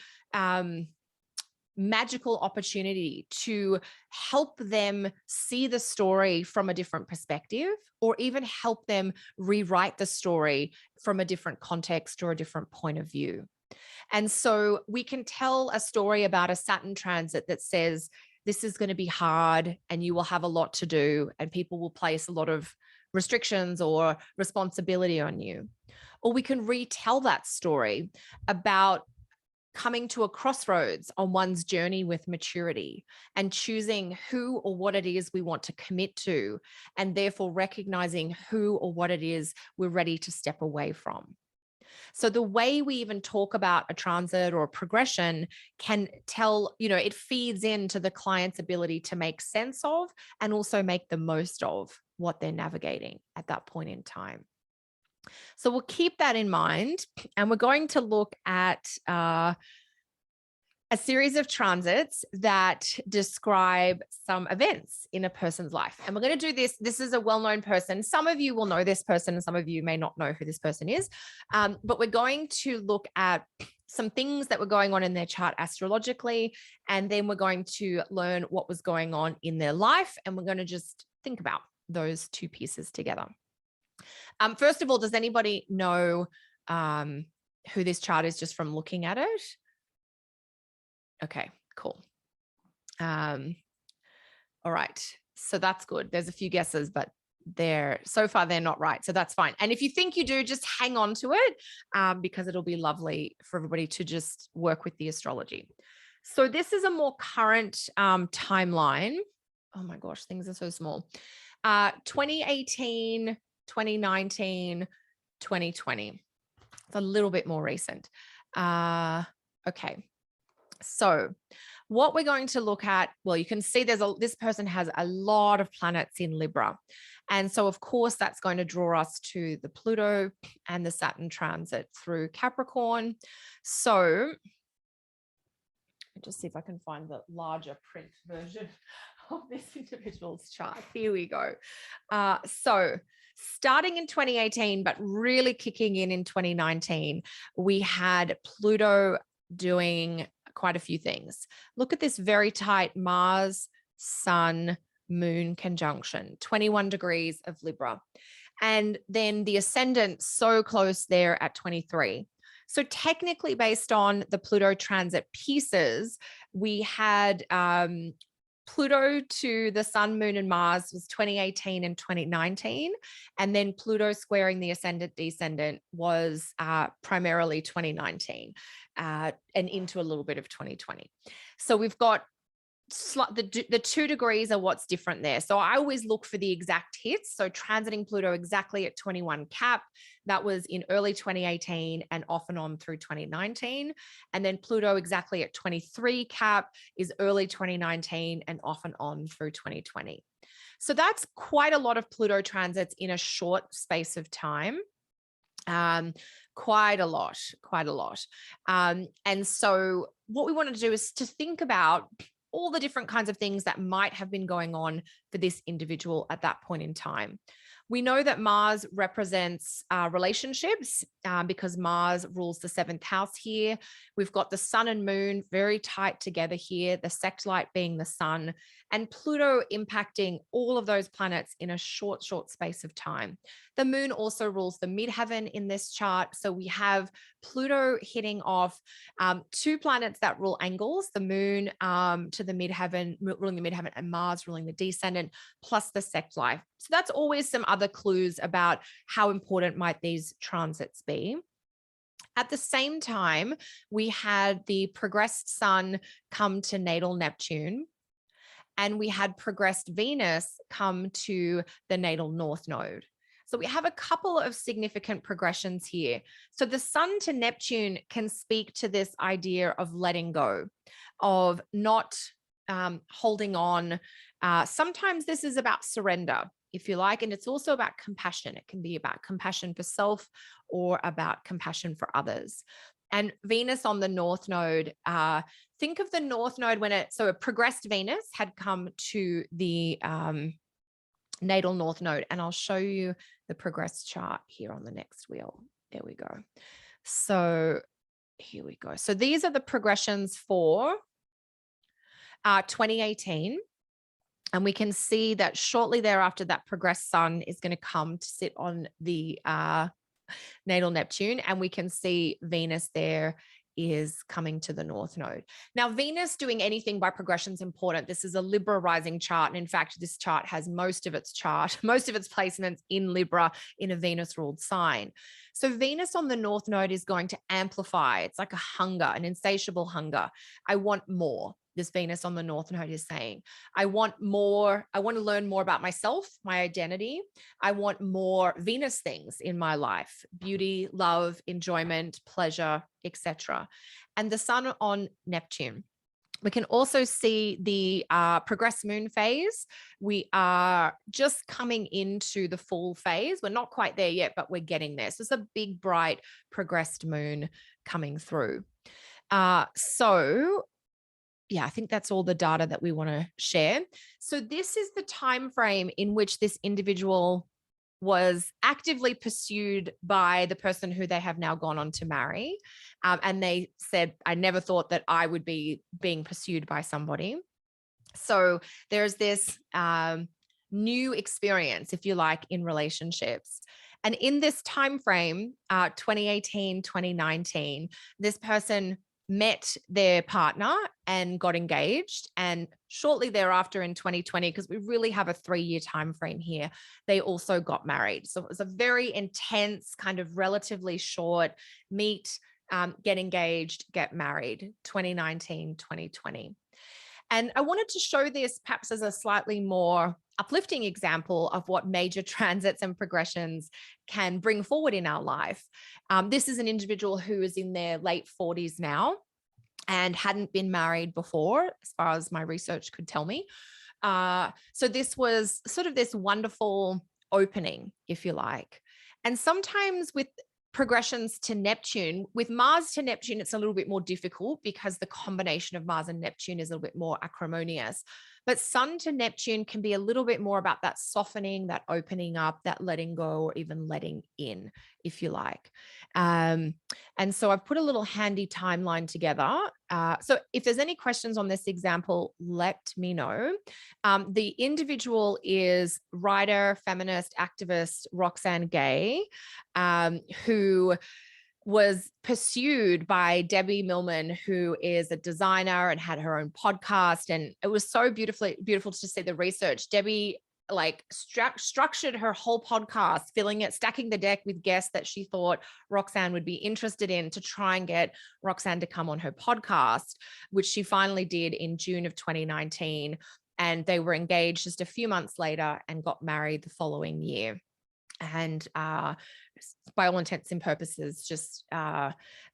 magical opportunity to help them see the story from a different perspective, or even help them rewrite the story from a different context or a different point of view. And so we can tell a story about a Saturn transit that says, this is going to be hard and you will have a lot to do and people will place a lot of restrictions or responsibility on you. Or we can retell that story about coming to a crossroads on one's journey with maturity and choosing who or what it is we want to commit to, and therefore recognizing who or what it is we're ready to step away from. So the way we even talk about a transit or a progression can tell, it feeds into the client's ability to make sense of and also make the most of what they're navigating at that point in time. So we'll keep that in mind, and we're going to look at a series of transits that describe some events in a person's life. And we're going to do this. This is a well-known person. Some of you will know this person and some of you may not know who this person is. But we're going to look at some things that were going on in their chart astrologically, and then we're going to learn what was going on in their life. And we're going to just think about those two pieces together. First of all, does anybody know who this chart is just from looking at it? Okay, cool. All right, so that's good. There's a few guesses, but so far they're not right. So that's fine. And if you think you do, just hang on to it because it'll be lovely for everybody to just work with the astrology. So this is a more current timeline. Oh my gosh, things are so small. 2018, 2019, 2020. It's a little bit more recent. Okay. So what we're going to look at, well, you can see this person has a lot of planets in Libra. And so of course that's going to draw us to the Pluto and the Saturn transit through Capricorn. So just see if I can find the larger print version of this individual's chart. Here we go. So starting in 2018, but really kicking in 2019, we had Pluto doing quite a few things. Look at this very tight Mars, Sun, Moon conjunction, 21 degrees of Libra. And then the ascendant so close there at 23. So technically, based on the Pluto transit pieces, we had Pluto to the Sun, Moon, and Mars was 2018 and 2019. And then Pluto squaring the ascendant descendant was primarily 2019 and into a little bit of 2020. So we've got the 2 degrees are what's different there. So I always look for the exact hits. So transiting Pluto exactly at 21 cap, that was in early 2018 and off and on through 2019. And then Pluto exactly at 23 cap is early 2019 and off and on through 2020. So that's quite a lot of Pluto transits in a short space of time. quite a lot, quite a lot. And so what we want to do is to think about all the different kinds of things that might have been going on for this individual at that point in time. We know that Mars represents relationships because Mars rules the 7th house here. We've got the sun and moon very tight together here, the sextile being the sun, and Pluto impacting all of those planets in a short space of time. The moon also rules the midheaven in this chart. So we have Pluto hitting off 2 planets that rule angles, the moon to the midheaven, ruling the midheaven, and Mars ruling the descendant, plus the sextile. So that's always some other clues about how important might these transits be. At the same time, we had the progressed sun come to natal Neptune, and we had progressed Venus come to the natal north node. So we have a couple of significant progressions here. So the sun to Neptune can speak to this idea of letting go, of not holding on. Sometimes this is about surrender, if you like, and it's also about compassion. It can be about compassion for self or about compassion for others. And Venus on the north node, think of the north node so a progressed Venus had come to the natal north node. And I'll show you the progress chart here on the next wheel. There we go. So here we go. So these are the progressions for 2018. And we can see that shortly thereafter, that progressed sun is going to come to sit on the natal Neptune. And we can see Venus there is coming to the north node. Now, Venus doing anything by progression is important. This is a Libra rising chart. And in fact, this chart has most of its placements in Libra in a Venus ruled sign. So Venus on the north node is going to amplify. It's like a hunger, an insatiable hunger. I want more. This Venus on the north node is saying, I want more. I want to learn more about myself, my identity. I want more Venus things in my life: beauty, love, enjoyment, pleasure, etc. And the sun on Neptune. We can also see the progressed moon phase. We are just coming into the full phase. We're not quite there yet, but we're getting there. So it's a big, bright, progressed moon coming through. Yeah, I think that's all the data that we want to share. So this is the time frame in which this individual was actively pursued by the person who they have now gone on to marry. And they said, I never thought that I would be being pursued by somebody. So there's this new experience, if you like, in relationships. And in this time frame, 2018, 2019, this person met their partner and got engaged, and shortly thereafter in 2020, because we really have a 3-year time frame here, they also got married. So it was a very intense, kind of relatively short meet, get engaged, get married, 2019, 2020. And I wanted to show this perhaps as a slightly more uplifting example of what major transits and progressions can bring forward in our life. This is an individual who is in their late 40s now and hadn't been married before, as far as my research could tell me. So this was sort of this wonderful opening, if you like. And sometimes with progressions to Neptune, with Mars to Neptune, it's a little bit more difficult because the combination of Mars and Neptune is a little bit more acrimonious. But Sun to Neptune can be a little bit more about that softening, that opening up, that letting go, or even letting in, if you like. And so I've put a little handy timeline together. So if there's any questions on this example, let me know. The individual is writer, feminist, activist Roxane Gay, who was pursued by Debbie Millman, who is a designer and had her own podcast. And it was so beautiful to see the research. Debbie structured her whole podcast, stacking the deck with guests that she thought Roxane would be interested in to try and get Roxane to come on her podcast, which she finally did in June of 2019. And they were engaged just a few months later and got married the following year. And by all intents and purposes, just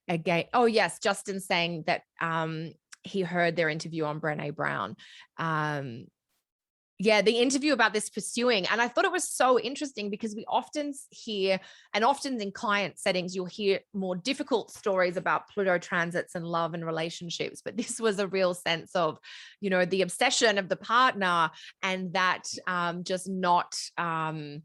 again, oh yes, Justin saying that he heard their interview on Brené Brown. Yeah, the interview about this pursuing. And I thought it was so interesting because we often hear, and often in client settings, you'll hear more difficult stories about Pluto transits and love and relationships. But this was a real sense of, the obsession of the partner, and that just not, never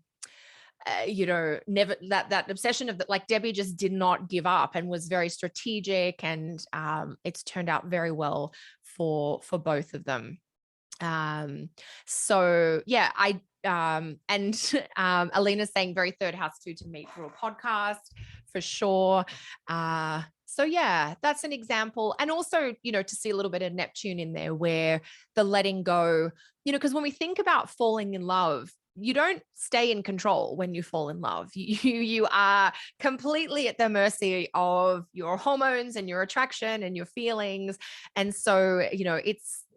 that obsession of that, like Debbie just did not give up and was very strategic, and it's turned out very well for both of them. So yeah, and Alina's saying very third house too, to meet through a podcast for sure. So yeah, that's an example. And also, to see a little bit of Neptune in there, where the letting go, because when we think about falling in love, you don't stay in control when you fall in love. You are completely at the mercy of your hormones and your attraction and your feelings. And so,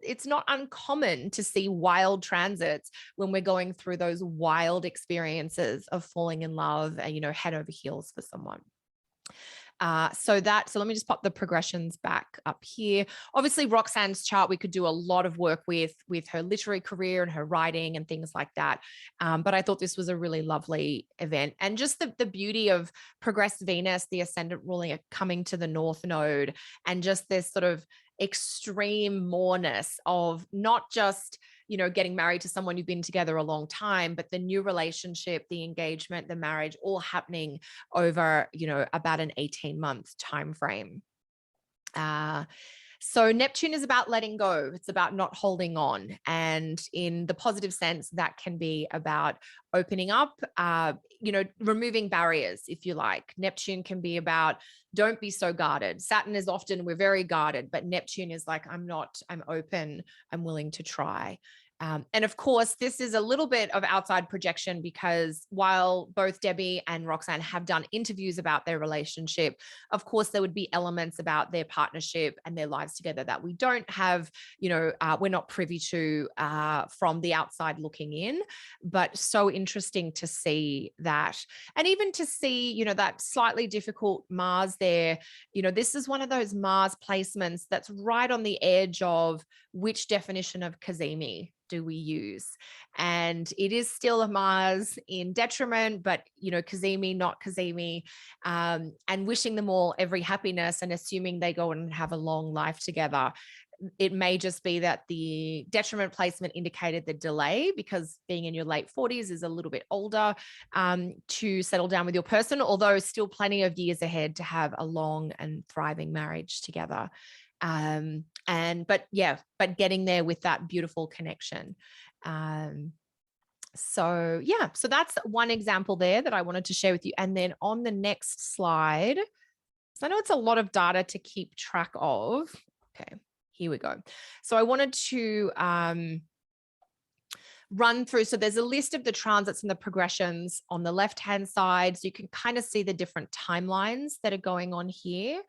it's not uncommon to see wild transits when we're going through those wild experiences of falling in love and, head over heels for someone. So let me just pop the progressions back up here. Obviously, Roxanne's chart, we could do a lot of work with her literary career and her writing and things like that. But I thought this was a really lovely event. And just the beauty of progressed Venus, the ascendant ruling, coming to the North Node, and just this sort of extreme moreness of not just getting married to someone you've been together a long time, but the new relationship, the engagement, the marriage, all happening over about an 18-month time frame. So Neptune is about letting go. It's about not holding on. And in the positive sense, that can be about opening up, removing barriers, if you like. Neptune can be about, don't be so guarded. Saturn is often, we're very guarded, but Neptune is like, I'm open, I'm willing to try. And of course, this is a little bit of outside projection, because while both Debbie and Roxanne have done interviews about their relationship, of course, there would be elements about their partnership and their lives together that we don't have, we're not privy to from the outside looking in. But so interesting to see that. And even to see, that slightly difficult Mars there, this is one of those Mars placements that's right on the edge of which definition of Cazimi do we use? And it is still a Mars in detriment, but Cazimi, not Cazimi, and wishing them all every happiness and assuming they go and have a long life together. It may just be that the detriment placement indicated the delay, because being in your late 40s is a little bit older to settle down with your person, although still plenty of years ahead to have a long and thriving marriage together. But getting there with that beautiful connection. So that's one example there that I wanted to share with you. And then on the next slide, so I know it's a lot of data to keep track of. Okay, here we go. So I wanted to run through. So there's a list of the transits and the progressions on the left-hand side. So you can kind of see the different timelines that are going on here.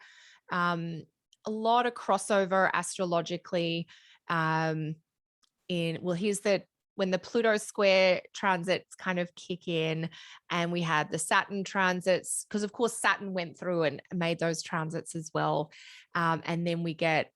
A lot of crossover astrologically here's when the Pluto square transits kind of kick in, and we had the Saturn transits, because of course Saturn went through and made those transits as well. And then we get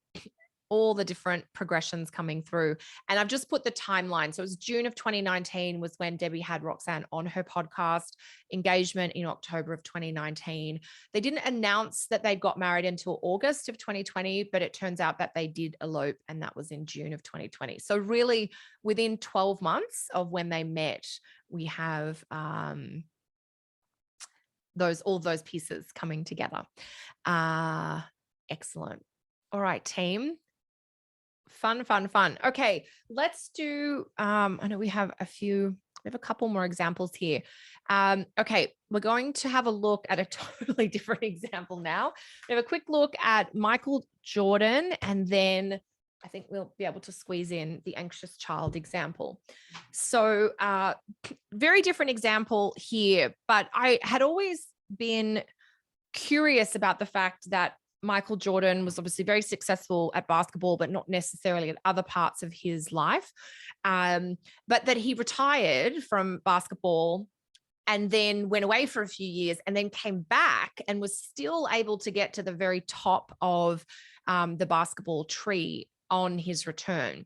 all the different progressions coming through. And I've just put the timeline. So it was June of 2019 was when Debbie had Roxanne on her podcast. Engagement in October of 2019. They didn't announce that they got married until August of 2020, but it turns out that they did elope, and that was in June of 2020. So really within 12 months of when they met, we have all those pieces coming together. Excellent. All right, team. Fun. Okay, let's do, I know we have a couple more examples here. Okay, we're going to have a look at a totally different example now. We have a quick look at Michael Jordan, and then I think we'll be able to squeeze in the anxious child example. So very different example here, but I had always been curious about the fact that Michael Jordan was obviously very successful at basketball, but not necessarily at other parts of his life. But that he retired from basketball and then went away for a few years and then came back and was still able to get to the very top of the basketball tree on his return.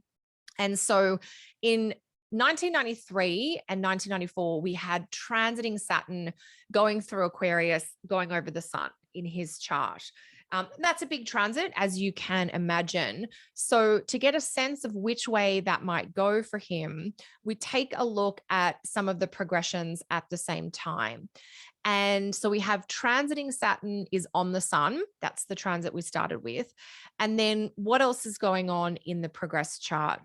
And so in 1993 and 1994, we had transiting Saturn going through Aquarius, going over the sun in his chart. That's a big transit, as you can imagine. So to get a sense of which way that might go for him, we take a look at some of the progressions at the same time. And so we have transiting Saturn is on the sun. That's the transit we started with. And then what else is going on in the progress chart?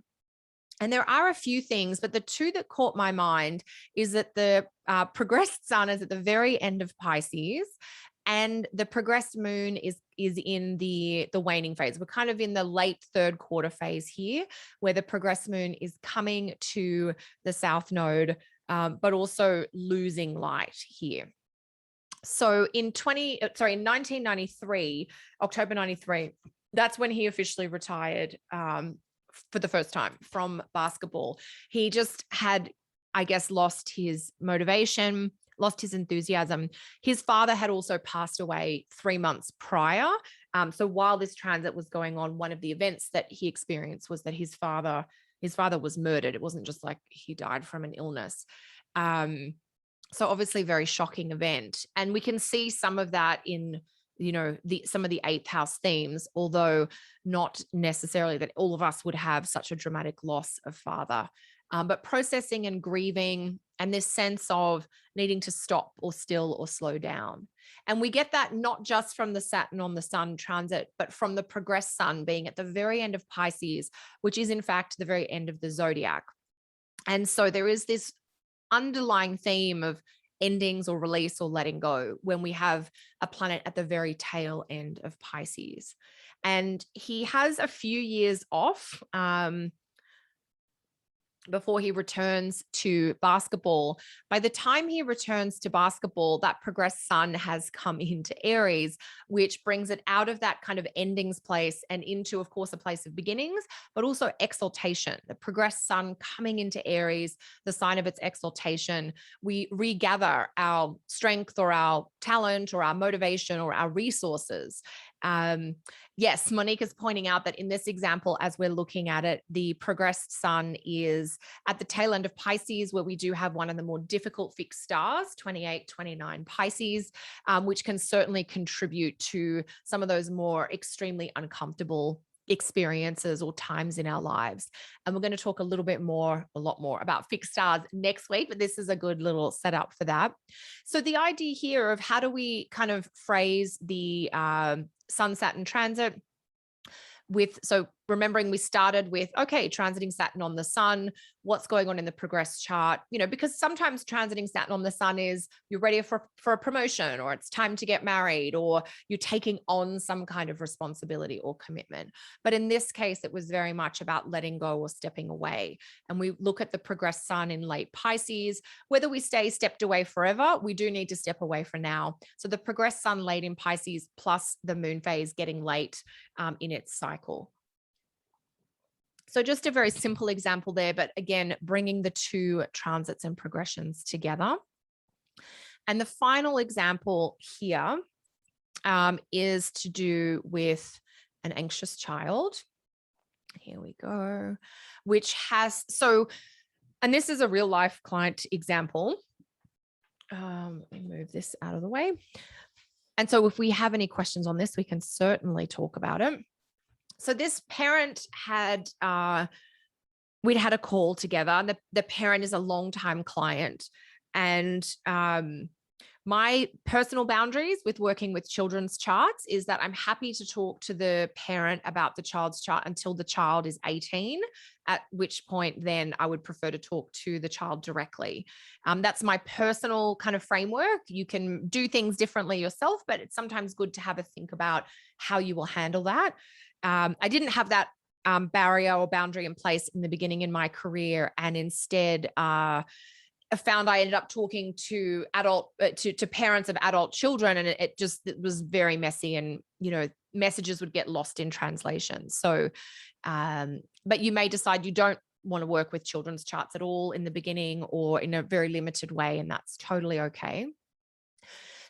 And there are a few things, but the two that caught my mind is that the progressed sun is at the very end of Pisces, and the progressed moon is in the waning phase. We're kind of in the late third quarter phase here, where the progressed moon is coming to the south node, but also losing light here. So in 1993, October 93, that's when he officially retired for the first time from basketball. He just had, I guess, lost his motivation, lost his enthusiasm. His father had also passed away 3 months prior. So while this transit was going on, one of the events that he experienced was that his father was murdered. It wasn't just like he died from an illness. So obviously very shocking event. And we can see some of that in, some of the 8th house themes, although not necessarily that all of us would have such a dramatic loss of father. But processing and grieving, and this sense of needing to stop or still or slow down. And we get that not just from the Saturn on the sun transit, but from the progressed sun being at the very end of Pisces, which is in fact the very end of the zodiac. And so there is this underlying theme of endings or release or letting go when we have a planet at the very tail end of Pisces. And he has a few years off before he returns to basketball. By the time he returns to basketball, that progressed sun has come into Aries, which brings it out of that kind of endings place and into, of course, a place of beginnings, but also exaltation. The progressed sun coming into Aries, the sign of its exaltation, we regather our strength or our talent or our motivation or our resources. Yes, Monique is pointing out that in this example, as we're looking at it, the progressed sun is at the tail end of Pisces, where we do have one of the more difficult fixed stars, 28, 29 Pisces, which can certainly contribute to some of those more extremely uncomfortable experiences or times in our lives. And we're going to talk a lot more about fixed stars next week, but this is a good little setup for that. So the idea here of how do we kind of phrase the Sun Saturn transit so remembering we started with, okay, transiting Saturn on the sun, what's going on in the progress chart, because sometimes transiting Saturn on the sun is you're ready for a promotion, or it's time to get married, or you're taking on some kind of responsibility or commitment. But in this case, it was very much about letting go or stepping away. And we look at the progress sun in late Pisces, whether we stay stepped away forever, we do need to step away for now. So the progress sun late in Pisces plus the moon phase getting late in its cycle. So just a very simple example there, but again, bringing the two transits and progressions together. And the final example here is to do with an anxious child. Here we go, which has, and this is a real life client example. Let me move this out of the way. And so if we have any questions on this, we can certainly talk about it. So this parent we'd had a call together, and the parent is a longtime client. And my personal boundaries with working with children's charts is that I'm happy to talk to the parent about the child's chart until the child is 18, at which point then I would prefer to talk to the child directly. That's my personal kind of framework. You can do things differently yourself, but it's sometimes good to have a think about how you will handle that. I didn't have that barrier or boundary in place in the beginning in my career, and instead I found I ended up talking to parents of adult children, and it was very messy, and messages would get lost in translation. So, but you may decide you don't want to work with children's charts at all in the beginning, or in a very limited way, and that's totally okay.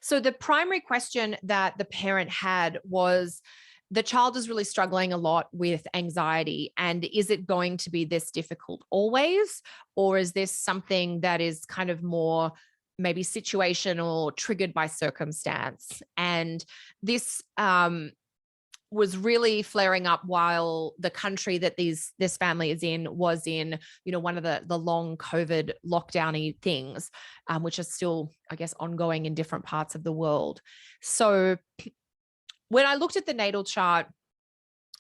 So the primary question that the parent had was, the child is really struggling a lot with anxiety. And is it going to be this difficult always? Or is this something that is kind of more maybe situational, triggered by circumstance? And this was really flaring up while the country that this family is in was in, one of the long COVID lockdowny things, which are still, I guess, ongoing in different parts of the world. So when I looked at the natal chart,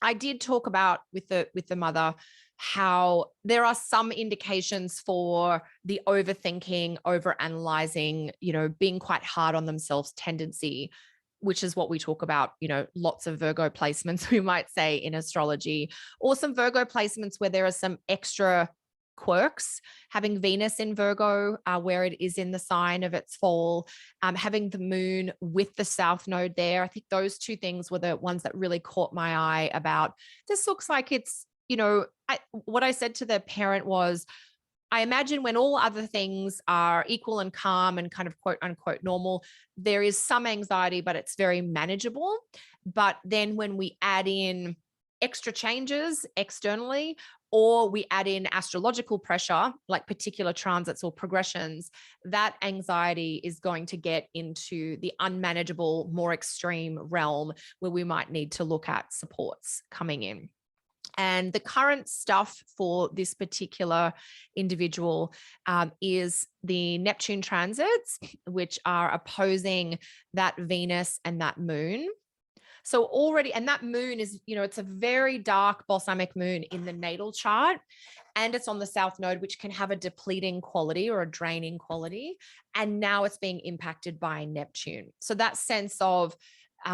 I did talk about with the mother how there are some indications for the overthinking, overanalyzing, being quite hard on themselves tendency, which is what we talk about, lots of Virgo placements, we might say, in astrology, or some Virgo placements where there are some extra quirks, having Venus in Virgo, where it is in the sign of its fall, having the moon with the south node there. I think those two things were the ones that really caught my eye about, this looks like it's, what I said to the parent was, I imagine when all other things are equal and calm and kind of quote unquote normal, there is some anxiety, but it's very manageable. But then when we add in extra changes externally, or we add in astrological pressure, like particular transits or progressions, that anxiety is going to get into the unmanageable, more extreme realm where we might need to look at supports coming in. And the current stuff for this particular individual is the Neptune transits, which are opposing that Venus and that moon. So already, and that moon is, it's a very dark balsamic moon in the natal chart, and it's on the south node, which can have a depleting quality or a draining quality. And now it's being impacted by Neptune. So that sense of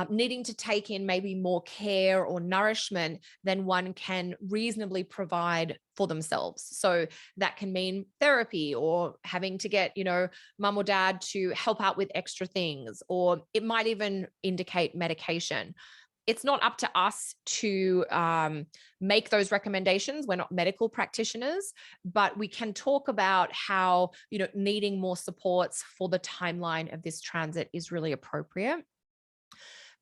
needing to take in maybe more care or nourishment than one can reasonably provide for themselves. So that can mean therapy, or having to get, mum or dad to help out with extra things, or it might even indicate medication. It's not up to us to make those recommendations. We're not medical practitioners, but we can talk about how, needing more supports for the timeline of this transit is really appropriate.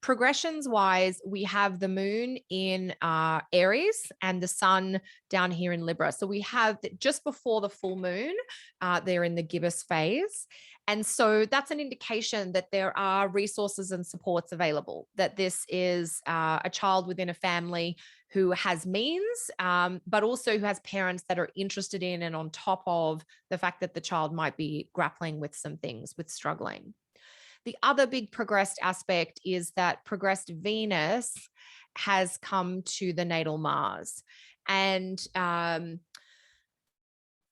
Progressions wise, we have the moon in Aries and the sun down here in Libra. So we have just before the full moon, they're in the gibbous phase. And so that's an indication that there are resources and supports available, that this is a child within a family who has means, but also who has parents that are interested in and on top of the fact that the child might be grappling with some things, with struggling. The other big progressed aspect is that progressed Venus has come to the natal Mars. And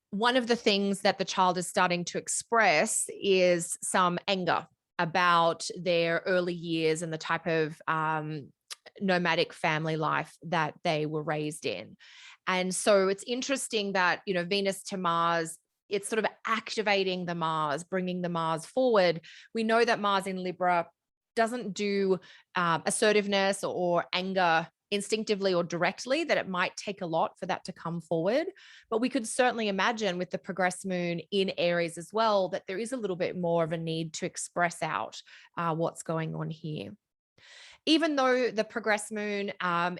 one of the things that the child is starting to express is some anger about their early years and the type of nomadic family life that they were raised in. And so it's interesting that, Venus to Mars, it's sort of activating the Mars, bringing the Mars forward. We know that Mars in Libra doesn't do assertiveness or anger instinctively or directly, that it might take a lot for that to come forward. But we could certainly imagine with the progressed moon in Aries as well, that there is a little bit more of a need to express out what's going on here. Even though the progressed moon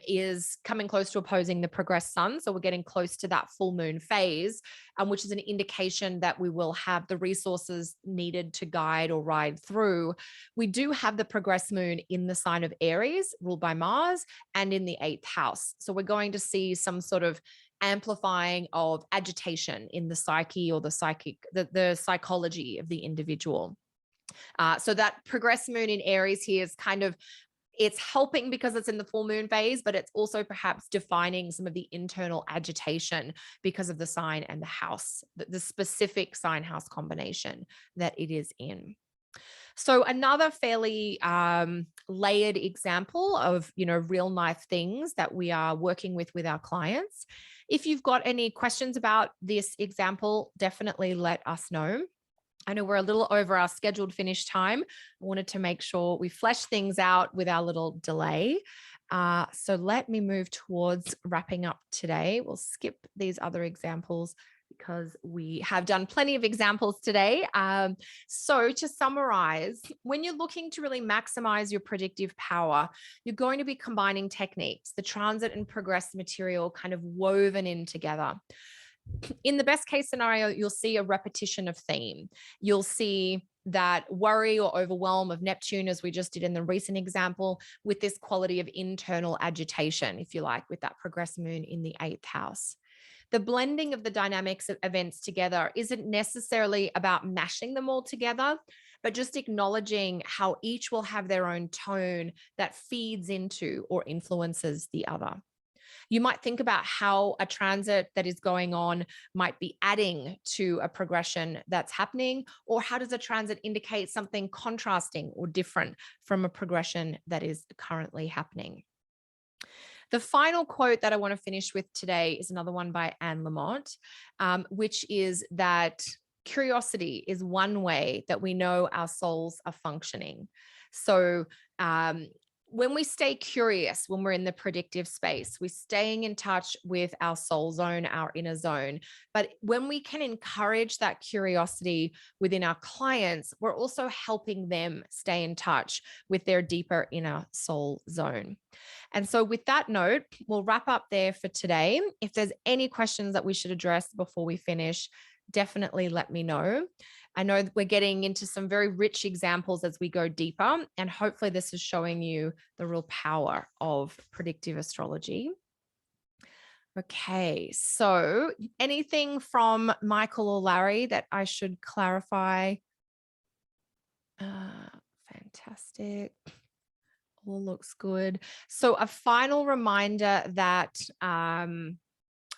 is coming close to opposing the progressed sun, so we're getting close to that full moon phase, which is an indication that we will have the resources needed to guide or ride through, we do have the progressed moon in the sign of Aries, ruled by Mars, and in the 8th house. So we're going to see some sort of amplifying of agitation in the psyche or the psychology of the individual. So that progressed moon in Aries here is kind of, it's helping because it's in the full moon phase, but it's also perhaps defining some of the internal agitation because of the sign and the house, the specific sign house combination that it is in. So another fairly layered example of, real life things that we are working with our clients. If you've got any questions about this example, definitely let us know. I know we're a little over our scheduled finish time. I wanted to make sure we flesh things out with our little delay. So let me move towards wrapping up today. We'll skip these other examples because we have done plenty of examples today. So to summarize, when you're looking to really maximize your predictive power, you're going to be combining techniques, the transit and progress material kind of woven in together. In the best case scenario, you'll see a repetition of theme. You'll see that worry or overwhelm of Neptune, as we just did in the recent example, with this quality of internal agitation, if you like, with that progress moon in the 8th house. The blending of the dynamics of events together isn't necessarily about mashing them all together, but just acknowledging how each will have their own tone that feeds into or influences the other. You might think about how a transit that is going on might be adding to a progression that's happening, or how does a transit indicate something contrasting or different from a progression that is currently happening. The final quote that I want to finish with today is another one by Anne Lamott, which is that curiosity is one way that we know our souls are functioning. So when we stay curious, when we're in the predictive space, we're staying in touch with our soul zone, our inner zone. But when we can encourage that curiosity within our clients, we're also helping them stay in touch with their deeper inner soul zone. And so with that note, we'll wrap up there for today. If there's any questions that we should address before we finish, definitely let me know. I know we're getting into some very rich examples as we go deeper, and hopefully this is showing you the real power of predictive astrology. Okay, so anything from Michael or Larry that I should clarify? Fantastic. All looks good. So a final reminder that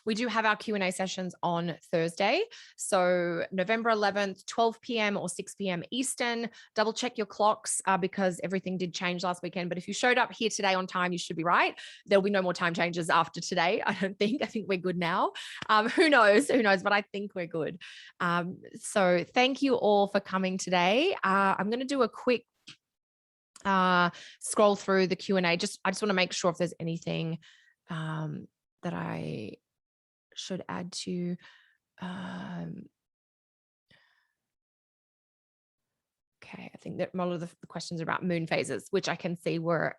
we do have our Q&A sessions on Thursday. So November 11th, 12 p.m. or 6 p.m. Eastern. Double check your clocks because everything did change last weekend. But if you showed up here today on time, you should be right. There'll be no more time changes after today. I don't think. I think we're good now. Who knows? Who knows? But I think we're good. So thank you all for coming today. I'm going to do a quick scroll through the Q&A. I just want to make sure if there's anything that I should add to. Okay, I think that a lot of the questions are about moon phases, which I can see were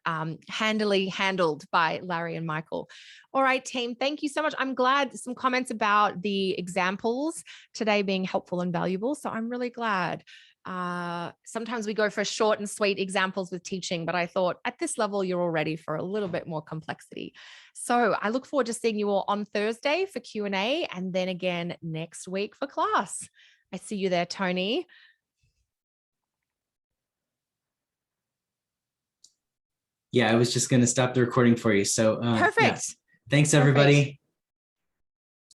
handily handled by Larry and Michael. All right, team, thank you so much. I'm glad some comments about the examples today being helpful and valuable. So I'm really glad. Sometimes we go for short and sweet examples with teaching, but I thought at this level, you're all ready for a little bit more complexity. So I look forward to seeing you all on Thursday for Q&A and then again next week for class. I see you there, Tony. Yeah, I was just going to stop the recording for you. So perfect. Yeah. Thanks, everybody. Perfect.